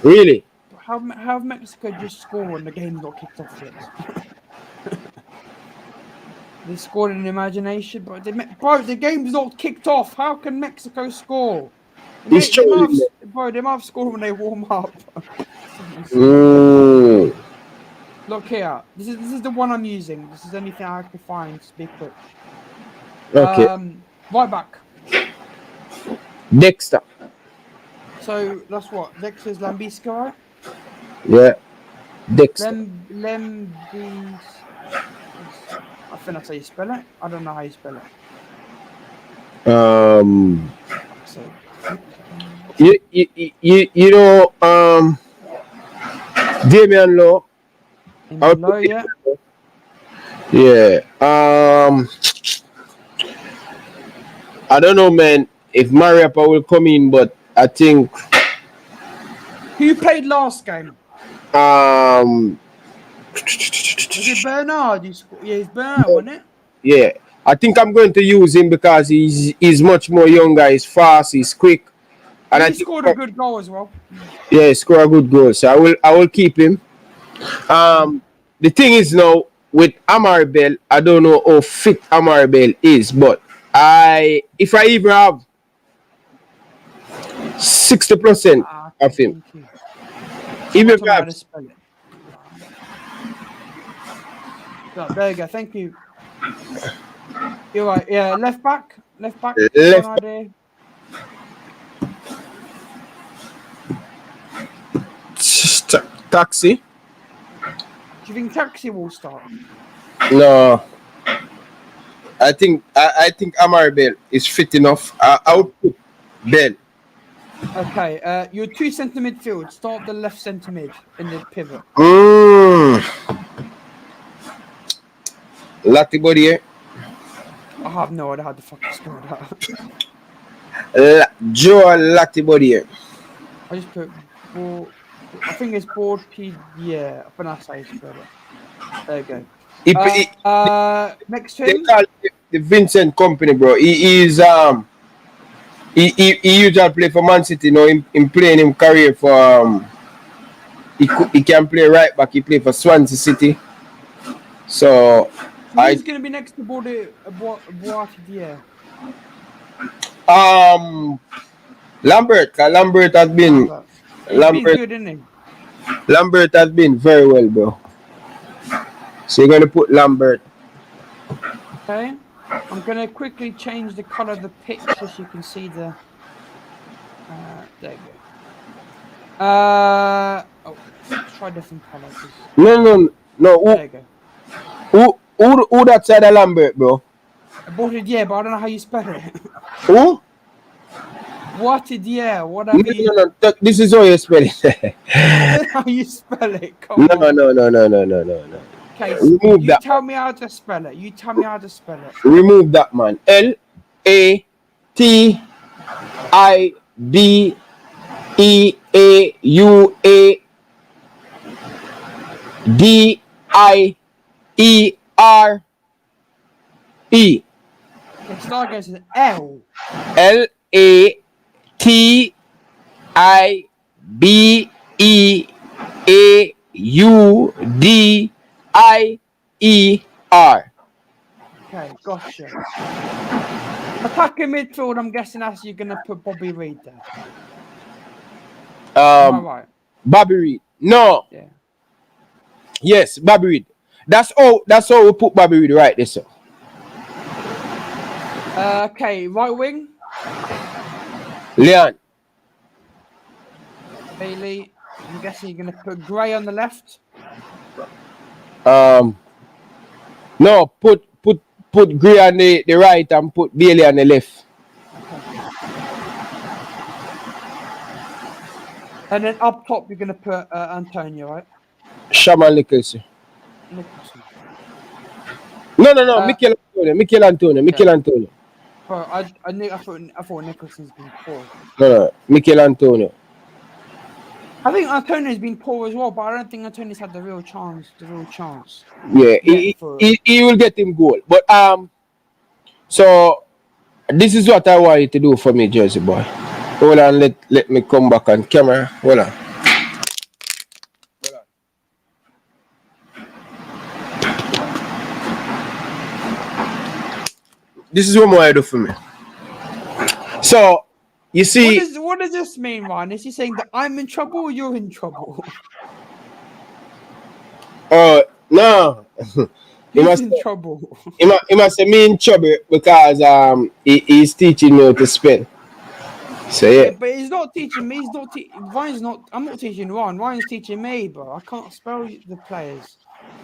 Really? How have Mexico just scored when the game's not kicked off yet? They scored in imagination, but the game's not kicked off. How can Mexico score? They might have scored when they warm up. Look here. This is the one I'm using. This is the only thing I can find. To be quick. Okay. Right back. Dexter. So that's what? Dexter's Lambisca, right? Yeah. Dexter. Lembis. I think that's how you spell it. I don't know how you spell it. So. You know, Damian Lowe. Low, yeah. Yeah. I don't know, man, if Mariapa will come in, but I think. Who played last game? Was it Bernard? Yeah, it's Bernard, wasn't it? Yeah. I think I'm going to use him because he's much more younger, he's fast, he's quick. And he scored a good goal as well. Yeah, he scored a good goal. So I will keep him. The thing is now with Amarbel, I don't know how fit Amarbel is, but if I even have 60% of him, even if I have, there you go. Thank you. You're right. Yeah, left back. Taxi. Do you think Taxi will start? No. I think Amarbel is fit enough. I would put Bell. Okay. Your 2 centre midfield. Start the left centre mid in the pivot. Latibodier. I have no idea how the fuck to score that. Joe Latibodier. I just put I think it's board P. Yeah, I think that's how you spell it. There you go. Next to him. They call it the Vincent Company, bro. He usually play for Man City. Now him playing him career for he can play right back. He play for Swansea City. So who's gonna be next to Boatier? Lambert. Lambert has been. Lambert, good, isn't he? Lambert has been very well, bro. So you're going to put Lambert. Okay. I'm going to quickly change the color of the pitch so you can see the. There you go. Let's try different colors. No. There you go. Who that side of Lambert, bro? Boatier, but I don't know how you spell it. Who? Boatier, whatever. No. This is how you spell it. How you spell it? Come on. No. Okay, so remove that. Tell me how to spell it. Remove that, man. LATIBEAUADIERE. It starts against L. LATIBEAUDIER. Okay, gotcha. Attacking midfield, I'm guessing that's you're gonna put Bobby Reid there. Am I right? Bobby Reid. No. Yeah. Yes, Bobby Reid. That's all we put Bobby Reid right there, sir. Okay, right wing. Leon. Bailey. I'm guessing you're gonna put Gray on the left. No, put Gray on the right and put Bailey on the left. And then up top, you're going to put Antonio, right? Shaman Nicholson. Nicholson. No. Mikel Antonio. Bro, I thought Nicholson's been poor. No. Mikel Antonio. I think Antonio's been poor as well, but I don't think Antonio's had the real chance. Yeah, he will get him goal. But so this is what I want you to do for me, Jersey boy. Hold on, let me come back on camera. Hold on. This is what I do for me. So you see, what does this mean, Ryan? Is he saying that I'm in trouble or you're in trouble? no. He's in trouble. He must say me in trouble because he's teaching me how to spell. So yeah. But he's not teaching me. Ryan's not. I'm not teaching Ryan. Ryan's teaching me, but I can't spell the players.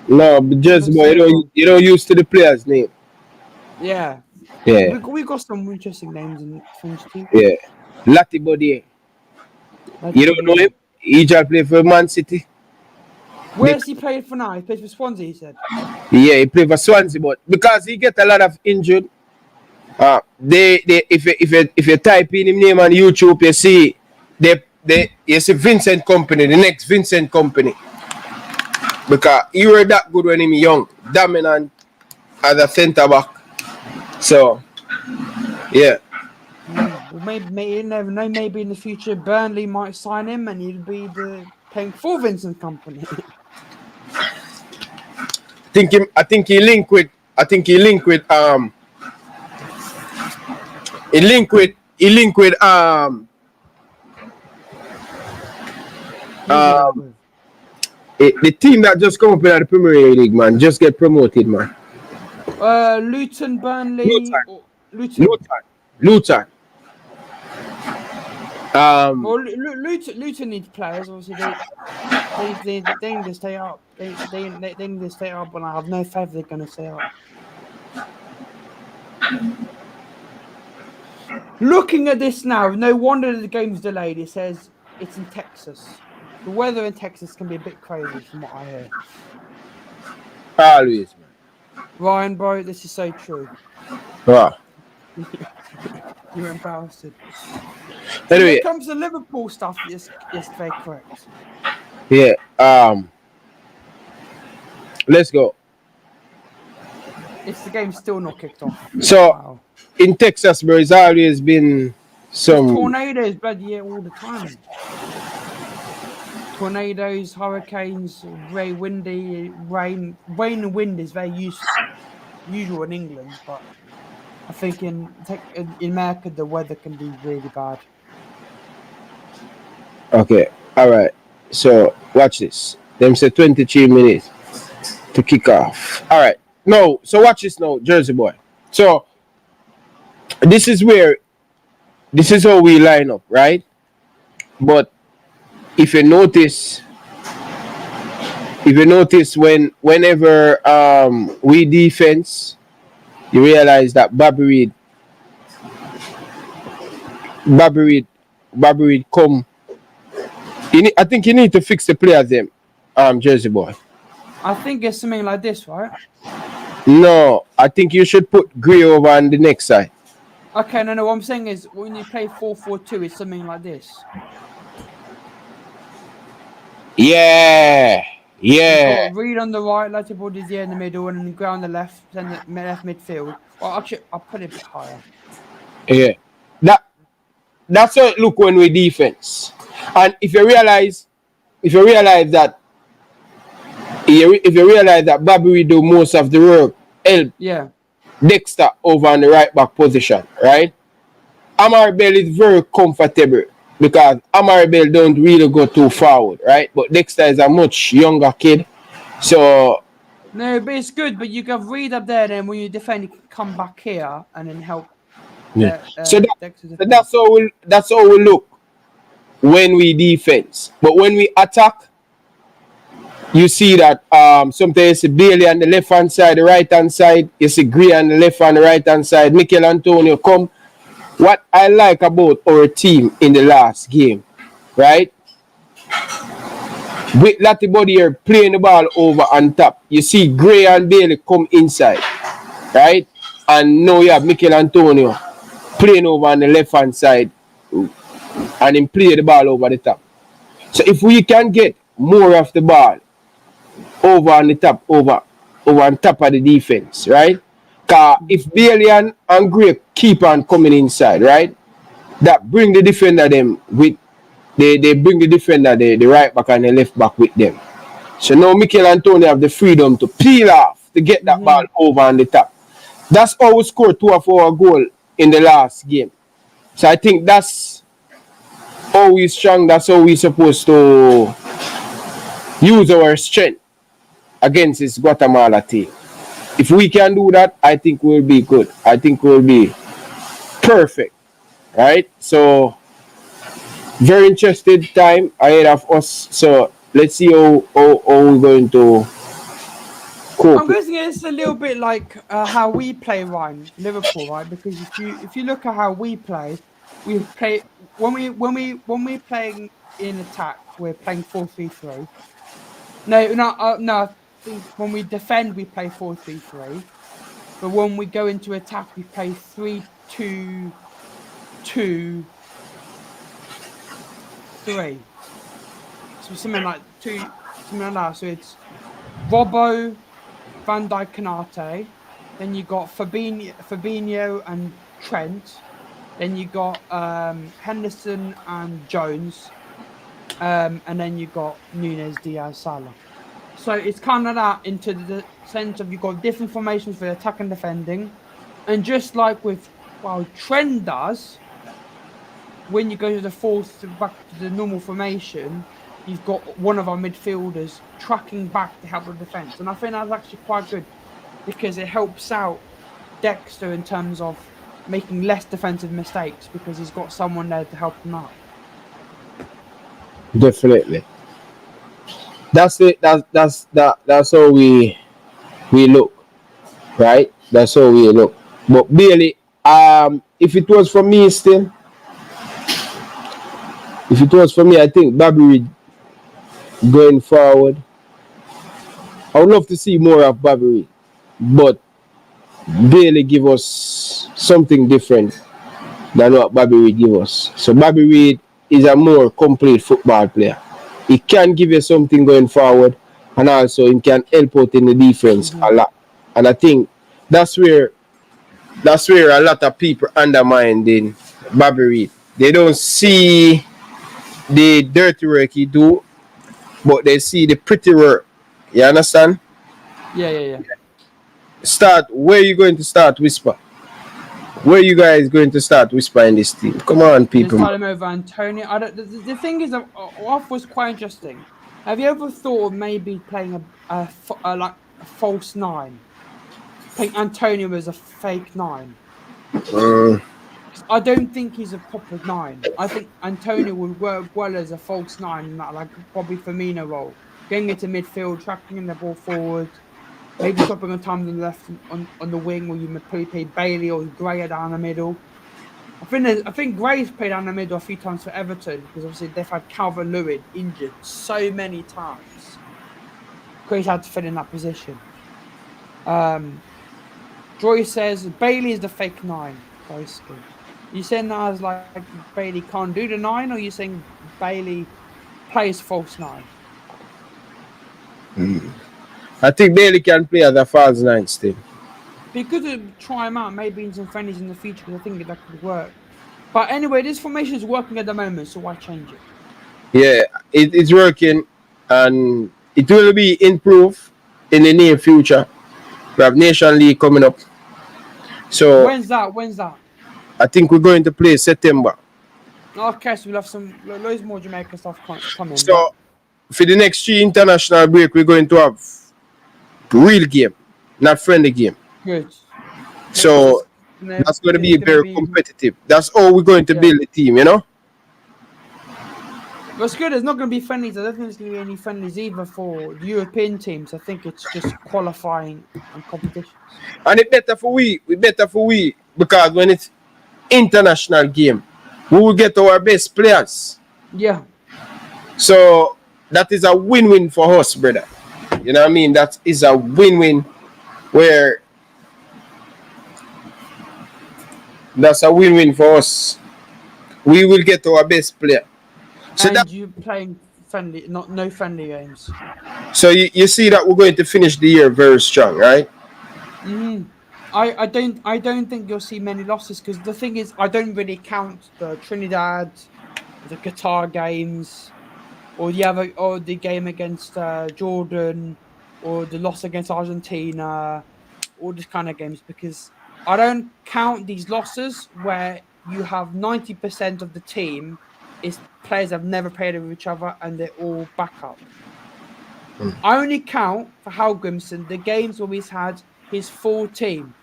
No, but just boy, you don't used to the player's name. Yeah. Yeah. We got some interesting names in French too. Yeah. Lati Bodier. You don't know him? He just played for Man City. Where's he played for now? He plays for Swansea, he said. Yeah, he played for Swansea, but because he get a lot of injured, if you type in his name on YouTube, you see you see Vincent Company, the next Vincent Company. Because he were that good when he was young, dominant as a centre back. So yeah. Well, maybe you never know. Maybe in the future Burnley might sign him, and he'd be playing for Vincent Company. I think he link with the team that just come up in the Premier League, man, just get promoted, man. Luton, Burnley, Luton. Well, Luton needs players. Obviously, they need to stay up. They need to stay up, and I have no faith they're going to stay up. Looking at this now, no wonder the game's delayed. It says it's in Texas. The weather in Texas can be a bit crazy, from what I hear. Always, man. Ryan, bro, this is so true. Wow. You're embarrassed. Anyway, when it comes to Liverpool stuff, it's very correct. Yeah. Let's go. It's the game's still not kicked off. So in Texas, bro, it's always been some tornadoes, bloody all the time. Tornadoes, hurricanes, very windy, rain and wind is very usual in England, but I think in America the weather can be really bad. Okay, all right. So watch this. Them say 23 minutes to kick off. All right. No, so watch this now, Jersey boy. So this is how we line up, right? But if you notice whenever we defense, you realize that Bobby Reid come. I think you need to fix the players them, Jersey boy. I think it's something like this, right? No, I think you should put Gray over on the next side. Okay, no. What I'm saying is when you play 4-4-2, it's something like this. Yeah. Reid on the right, Latibord is here in the middle, and then Gray on the left, then the left midfield. Well, actually, I'll put it a bit higher. Yeah. That's how it look when we defense. And if you realize that Bobby will do most of the work, help Dexter over on the right back position, right? Amarabel is very comfortable because Amarabel don't really go too forward, right? But Dexter is a much younger kid, so no, but it's good. But you can Reid up there, then when you defend, you can come back here and then help. Yeah. So that's how we look when we defense. But when we attack, you see that sometimes you see Bailey on the left hand side, the right hand side. You see Gray on the left and the right hand side. Mikel Antonio come. What I like about our team in the last game, right? with Lottie Bodier playing the ball over on top. You see Gray and Bailey come inside, right? And now you have Mikel Antonio playing over on the left hand side and him play the ball over the top. So if we can get more of the ball over on the top, over on top of the defense, right? Because if Bailey and Gray keep on coming inside, right? That bring the defender them with they bring the defender the right back and the left back with them. So now Mikel Antonio have the freedom to peel off to get that ball over on the top. That's how we scored 2 of our goals in the last game. So I think that's how we strong. That's how we supposed to use our strength against this Guatemala team. If we can do that, I think we'll be good. I think we'll be perfect, right? So very interested time ahead of us. So let's see how we're going to cope. I'm guessing it's a little bit like how we play, Ryan, Liverpool, right? Because if you look at how we play when we're playing in attack, we're playing 4-3-3. No. I think when we defend, we play 4-3-3. But when we go into attack, we play 3-2-2-3. So something like that. So it's Robbo, Van Dijk, Canate. Then you got Fabinho and Trent. Then you got Henderson and Jones. And then you got Nunez, Diaz, Salah. So it's kind of that into the sense of you've got different formations for attack and defending. And just like with Trent does, when you go to back to the normal formation, you've got one of our midfielders tracking back to help the defence. And I think that's actually quite good because it helps out Dexter in terms of making less defensive mistakes because he's got someone there to help him out. Definitely. That's it. That's how we look, right? That's how we look. But Bailey, if it was for me still, I think Bobby Reid going forward. I would love to see more of Bobby Reid, but Bailey give us something different than what Bobby Reid give us. So Bobby Reid is a more complete football player. He can give you something going forward, and also he can help out in the defense a lot. And I think that's where a lot of people undermine in Bobby Reid. They don't see the dirty work he do, but they see the pretty work. You understand? Yeah. Start. Where you going to start, Whisper? Where you guys going to start whispering this team? Come on, people. Just over Antonio. The thing is, off was quite interesting. Have you ever thought of maybe playing a false 9? Playing Antonio as a fake 9? I don't think he's a proper 9. I think Antonio would work well as a false 9 in that like Bobby Firmino role. Getting into midfield, tracking the ball forward. Maybe stopping on times on the left on the wing, where you may play Bailey or Gray down the middle. I think Gray's played down the middle a few times for Everton because obviously they've had Calvert-Lewin injured so many times. Gray's had to fill in that position. Joy says Bailey is the fake 9. Basically, you saying that as like Bailey can't do the 9, or you saying Bailey plays false 9? I think Bailey can play as a false 9 still. Be good to try him out, maybe in some friendlies in the future, because I think that could work. But anyway, this formation is working at the moment, so why change it? Yeah, it's working, and it will be improved in the near future. We have Nation League coming up. So When's that? I think we're going to play September. Okay, so we'll have loads more Jamaica stuff coming. So for the next 3 international break, we're going to have real game, not friendly game. Good. So that's going to be very competitive. That's all we're going to build the team, you know? What's good, there's not going to be friendlies. I don't think there's going to be any friendlies either for the European teams. I think it's just qualifying and competitions. And it's better for we because when it's international game, we will get our best players. Yeah. So that is a win-win for us, brother. You know what I mean? That is a win-win where that's a win-win for us. We will get our best player. So that And you playing friendly, no friendly games. so you see that we're going to finish the year very strong, right? I don't think you'll see many losses because the thing is I don't really count the Trinidad, the Qatar games, or the game against Jordan, or the loss against Argentina, all these kind of games because I don't count these losses where you have 90% of the team is players that have never played with each other and they're all backup. I only count for Hal Grimson the games where he's had his full team.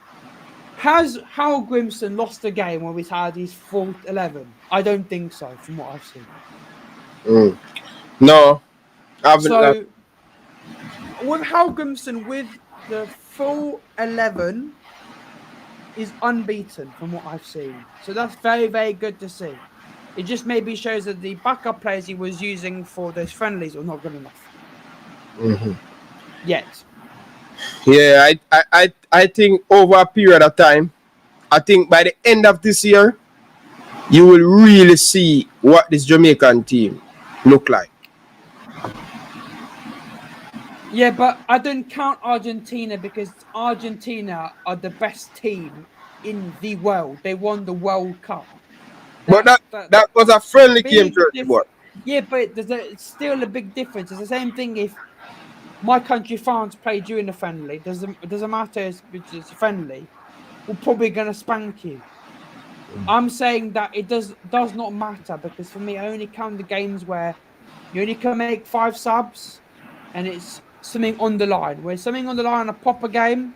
Has Hal Grimson lost a game where he's had his full 11? I don't think so, from what I've seen. No, I haven't. So, with Hal Grimson, with the full 11, is unbeaten from what I've seen. So that's very, very good to see. It just maybe shows that the backup players he was using for those friendlies are not good enough. Yet. Yeah, I think over a period of time, I think by the end of this year, you will really see what this Jamaican team look like. Yeah, but I don't count Argentina because Argentina are the best team in the world. They won the World Cup. But that was a friendly game, Jersey boy. Yeah, but it's still a big difference. It's the same thing if my country, France, played you in a friendly. Doesn't matter if it's friendly. We're probably going to spank you. I'm saying that it does not matter because for me, I only count the games where you only can make 5 subs and it's something on the line. Where something on the line, a proper game,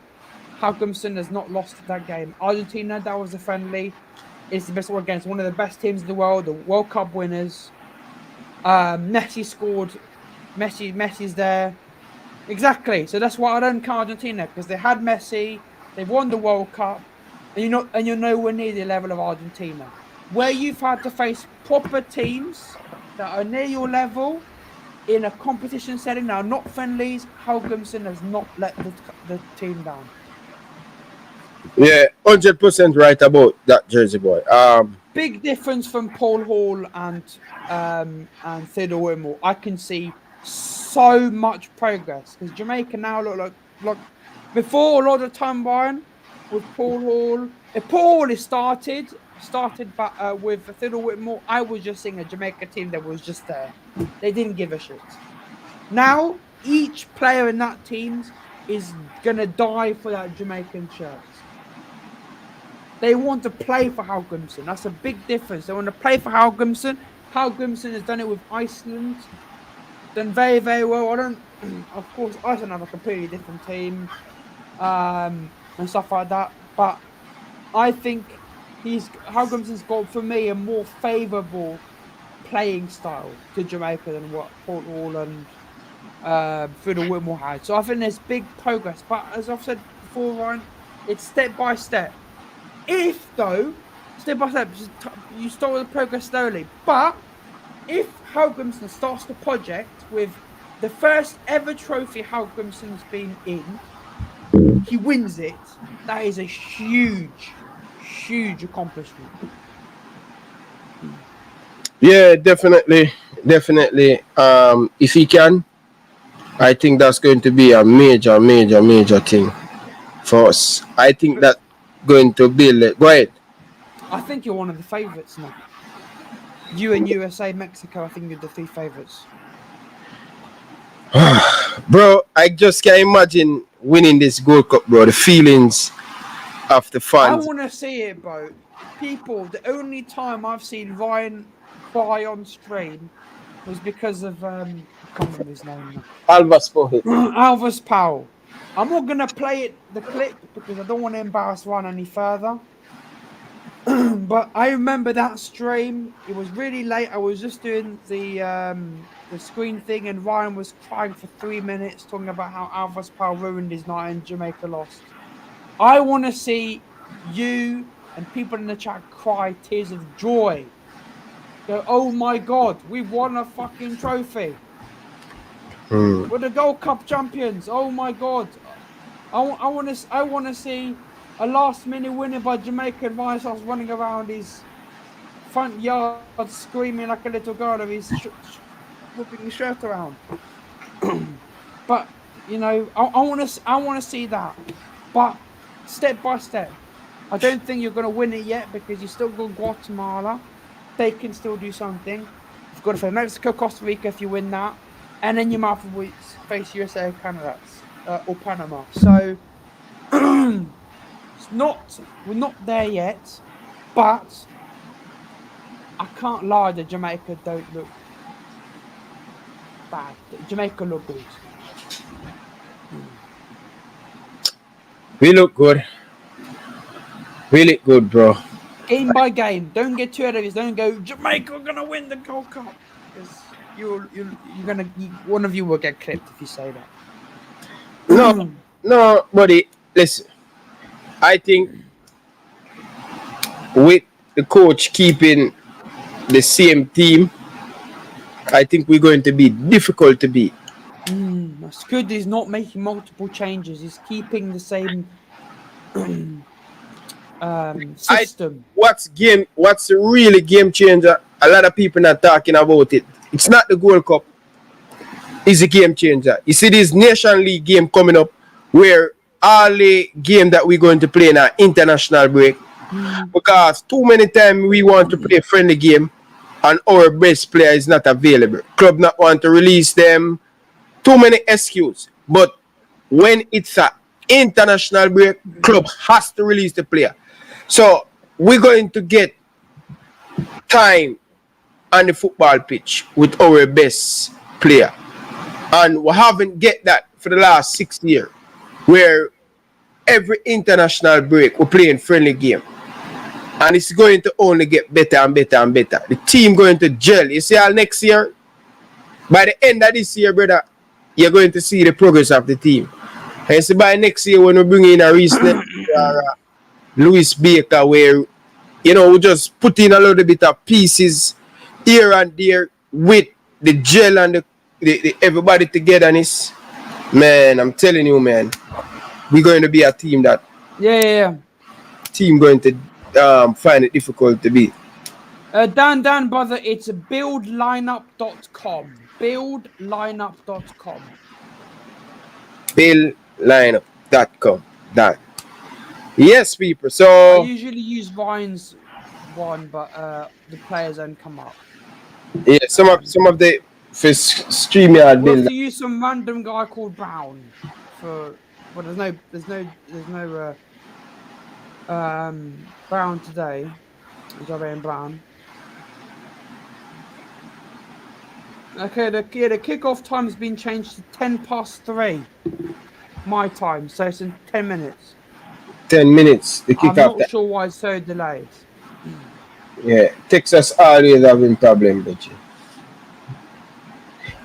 Hal Grimson has not lost that game. Argentina, that was a friendly. It's the best one against one of the best teams in the world, the World Cup winners. Messi scored. Messi's there. Exactly. So that's why I don't count Argentina because they had Messi, they won the World Cup, and you're nowhere near the level of Argentina. Where you've had to face proper teams that are near your level in a competition setting now, not friendlies, Hal Grimson has not let the team down. Yeah, 100% right about that, Jersey boy. Big difference from Paul Hall and Theodore Whitmore. I can see so much progress because Jamaica now look like before a lot of time, Brian, with Paul Hall. If Paul Hall is started with Theodore Whitmore, I was just seeing a Jamaica team that was just there. They didn't give a shit. Now each player in that team is gonna die for that Jamaican shirt. They want to play for Hal Grimson. That's a big difference. They want to play for Hal Grimson. Hal Grimson has done it with Iceland. Done very, very well. Of course, Iceland have a completely different team and stuff like that. But I think Hal Grimson's got, for me, a more favourable playing style to Jamaica than what Paul Hall and Fiddle Whitmore had. So I think there's big progress. But as I've said before, Ryan, it's step by step. If, though, step by step, you start with the progress slowly. But if Hal Grimson starts the project with the first ever trophy Hal Grimson's been in, he wins it. That is a huge, huge accomplishment. Yeah, definitely. If he can, I think that's going to be a major thing for us. I think that's going to be. Go ahead. I think you're one of the favourites now. You and USA, Mexico, I think you're the 3 favourites. Bro, I just can't imagine winning this Gold Cup, bro. The feelings of the fans. I want to see it, bro. People, the only time I've seen Ryan cry on stream was because of, I can't remember his name now. Alvis Powell. I'm not going to play the clip because I don't want to embarrass Ryan any further. But I remember that stream. It was really late. I was just doing the screen thing, and Ryan was crying for 3 minutes, talking about how Alvis Powell ruined his night and Jamaica lost. I want to see you and people in the chat cry tears of joy go, oh my God, we won a fucking trophy. We're the Gold Cup champions. Oh my God. I want to see a last minute winner by Jamaica Vice running around his front yard screaming like a little girl of his whipping his shirt around. But you know, I want to see that. But step by step. I don't think you're going to win it yet because you still got Guatemala. They can still do something. You've got to face Mexico, Costa Rica if you win that, and then you might have to face USA, Canada, or Panama. So we're not there yet, but I can't lie that Jamaica don't look bad. Jamaica look good. We look good. We look good, bro. Game by game. Don't get too ahead of it. Don't go, Jamaica gonna win the Gold Cup. Because one of you will get clipped if you say that. No, buddy. Listen, I think with the coach keeping the same team, I think we're going to be difficult to beat. That's good. He's not making multiple changes. He's keeping the same system. What's really game changer? A lot of people not talking about it. It's not the Gold Cup. It's a game changer. You see this Nation League game coming up where all the game that we're going to play in our international break. Because too many times we want to play a friendly game and our best player is not available. Club not want to release them. Too many excuses. But when it's an international break, club has to release the player. So we're going to get time on the football pitch with our best player. And we haven't get that for the last 6 years, where every international break we're playing friendly game. And it's going to only get better and better and better. The team going to gel. You see how next year, by the end of this year, brother, you're going to see the progress of the team. And so by next year, when we bring in a recent Louis Baker, where, you know, we just put in a little bit of pieces here and there with the gel and the everybody togetherness. Man, I'm telling you, man, we're going to be a team that team going to find it difficult to beat. Dan, brother, it's buildlineup.com. Buildlineup.com. Buildlineup.com. Dan. Yes, people. So I usually use Vine's one, but the players don't come up. Yeah, some of the for StreamYard We'll build. have to use some random guy called Brown for. Well, there's no Brown today. Javier Brown. Okay, the kickoff time has been changed to 3:10 my time, so it's in 10 minutes. 10 minutes. The kick I'm off. not sure why it's so delayed. Yeah, Texas always having problem, but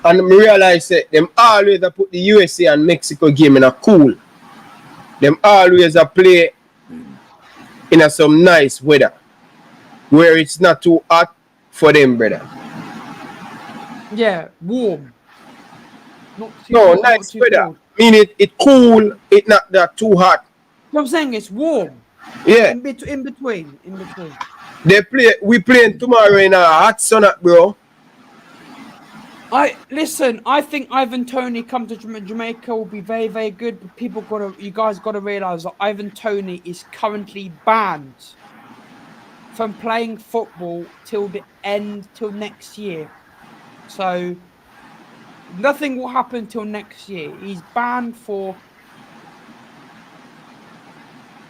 and I realize that them always put the USA and Mexico game in a cool. Them always play in some nice weather where it's not too hot for them, brother. Yeah, warm. No, nice weather. Cold. Mean it cool, it not that too hot. I'm saying it's warm. Yeah. In between. We playing tomorrow in a hot sun, bro. I think Ivan Toney come to Jamaica will be very, very good. But you guys gotta realize that Ivan Toney is currently banned from playing football till next year. So nothing will happen till next year. He's banned for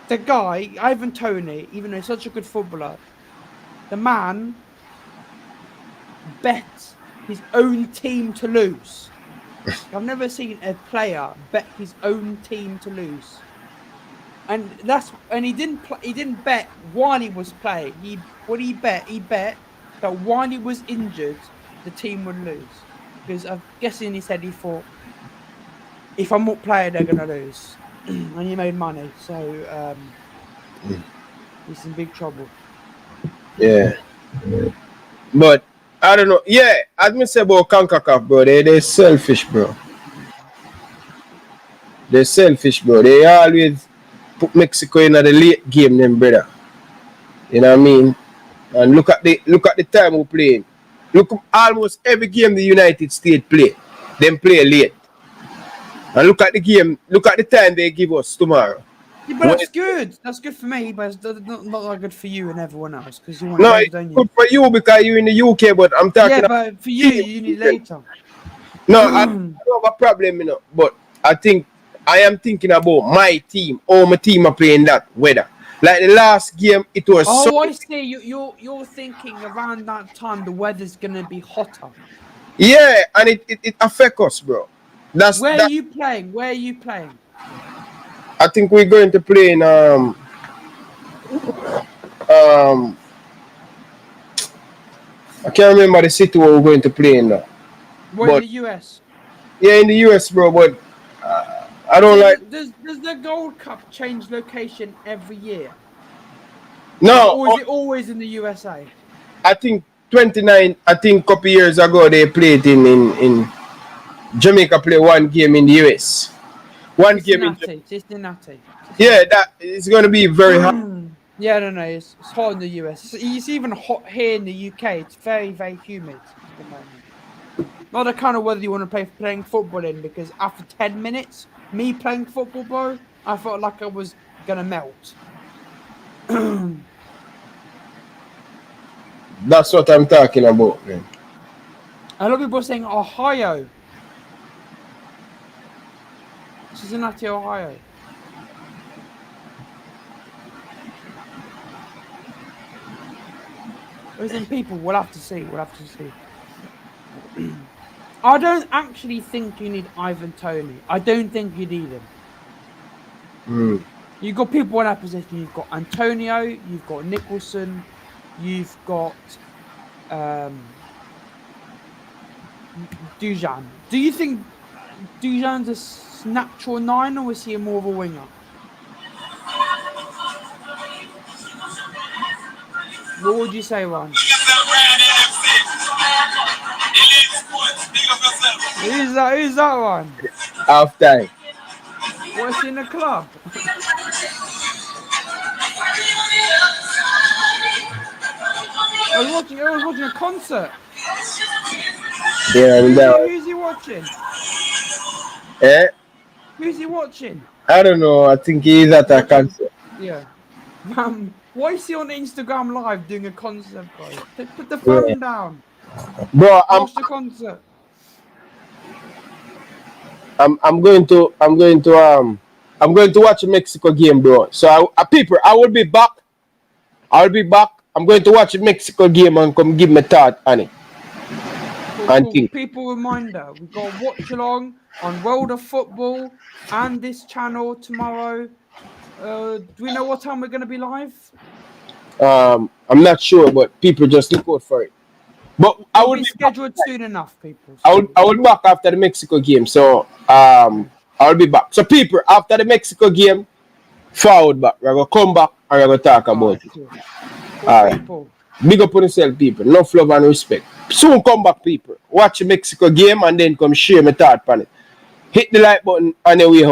the guy, Ivan Toney, even though he's such a good footballer, the man bet his own team to lose. I've never seen a player bet his own team to lose. And he didn't bet while he was playing. He bet that while he was injured, the team would lose. Because I'm guessing he thought, if I'm not playing, they're gonna lose. And he made money, so he's in big trouble. Yeah. But I don't know. Yeah, as me say about CONCACAF, bro, they selfish, bro. They're selfish, bro. They always put Mexico in the late game, then, brother. You know what I mean? And look at the time we're playing. Look, almost every game the United States play, them play late. And look at the game. Look at the time they give us tomorrow. Yeah, but that's good. That's good for me, but it's not that good for you and everyone else because you want No, later, it's don't you? good for you because you're in the UK, but I'm talking Yeah, about. but for you need later. No, I don't have a problem, you know. But I am thinking about my team. All my team are playing that weather. Like the last game, it was. Oh, I see. You're thinking around that time the weather's gonna be hotter. Yeah, and it affects us, bro. Where are you playing? Where are you playing? I think we're going to play in I can't remember the city where we're going to play in now. We're in the US. Yeah, in the US, bro. But I don't like. Does the Gold Cup change location every year? No, Or is it always in the USA? I think 29. I think a couple years ago they played in Jamaica. Play one game in the US. One game in Cincinnati. Yeah, that is going to be very hot. Yeah, no, it's hot in the US. It's even hot here in the UK. It's very, very humid at the moment. Not the kind of weather you want to playing football in, because after 10 minutes, me playing football, bro, I felt like I was going to melt. That's what I'm talking about, man. A lot of people are saying Ohio. Cincinnati, Ohio. As in people, we'll have to see. I don't actually think you need Ivan Toney. I don't think you need him. You've got people in that position. You've got Antonio, you've got Nicholson, you've got Dujan. Do you think Dujan's a natural 9 or is he more of a winger? What would you say, Ron? Who's that one? Half time. What's in the club? I was watching a concert. Yeah, Who's he watching? Eh? Who's he watching? I don't know. I think he's at a concert. Yeah. Why is he on Instagram Live doing a concert, bro? Put the phone down. Bro, Watch the concert. I'm going to watch a Mexico game, bro. So people, I will be back. I'm going to watch a Mexico game and come give my thought on it. People reminder, we've got a watch along on World of Football and this channel tomorrow. Do we know what time we're going to be live? I'm not sure, but people just look out for it. But I will be scheduled soon enough, people. I will be back after the Mexico game, so I'll be back. So people, after the Mexico game, forward back. We're gonna come back and we're gonna talk about it. All right. Big up on yourself, people. Enough love and respect. Soon come back, people. Watch the Mexico game and then come share my thought on it. Hit the like button on your way home.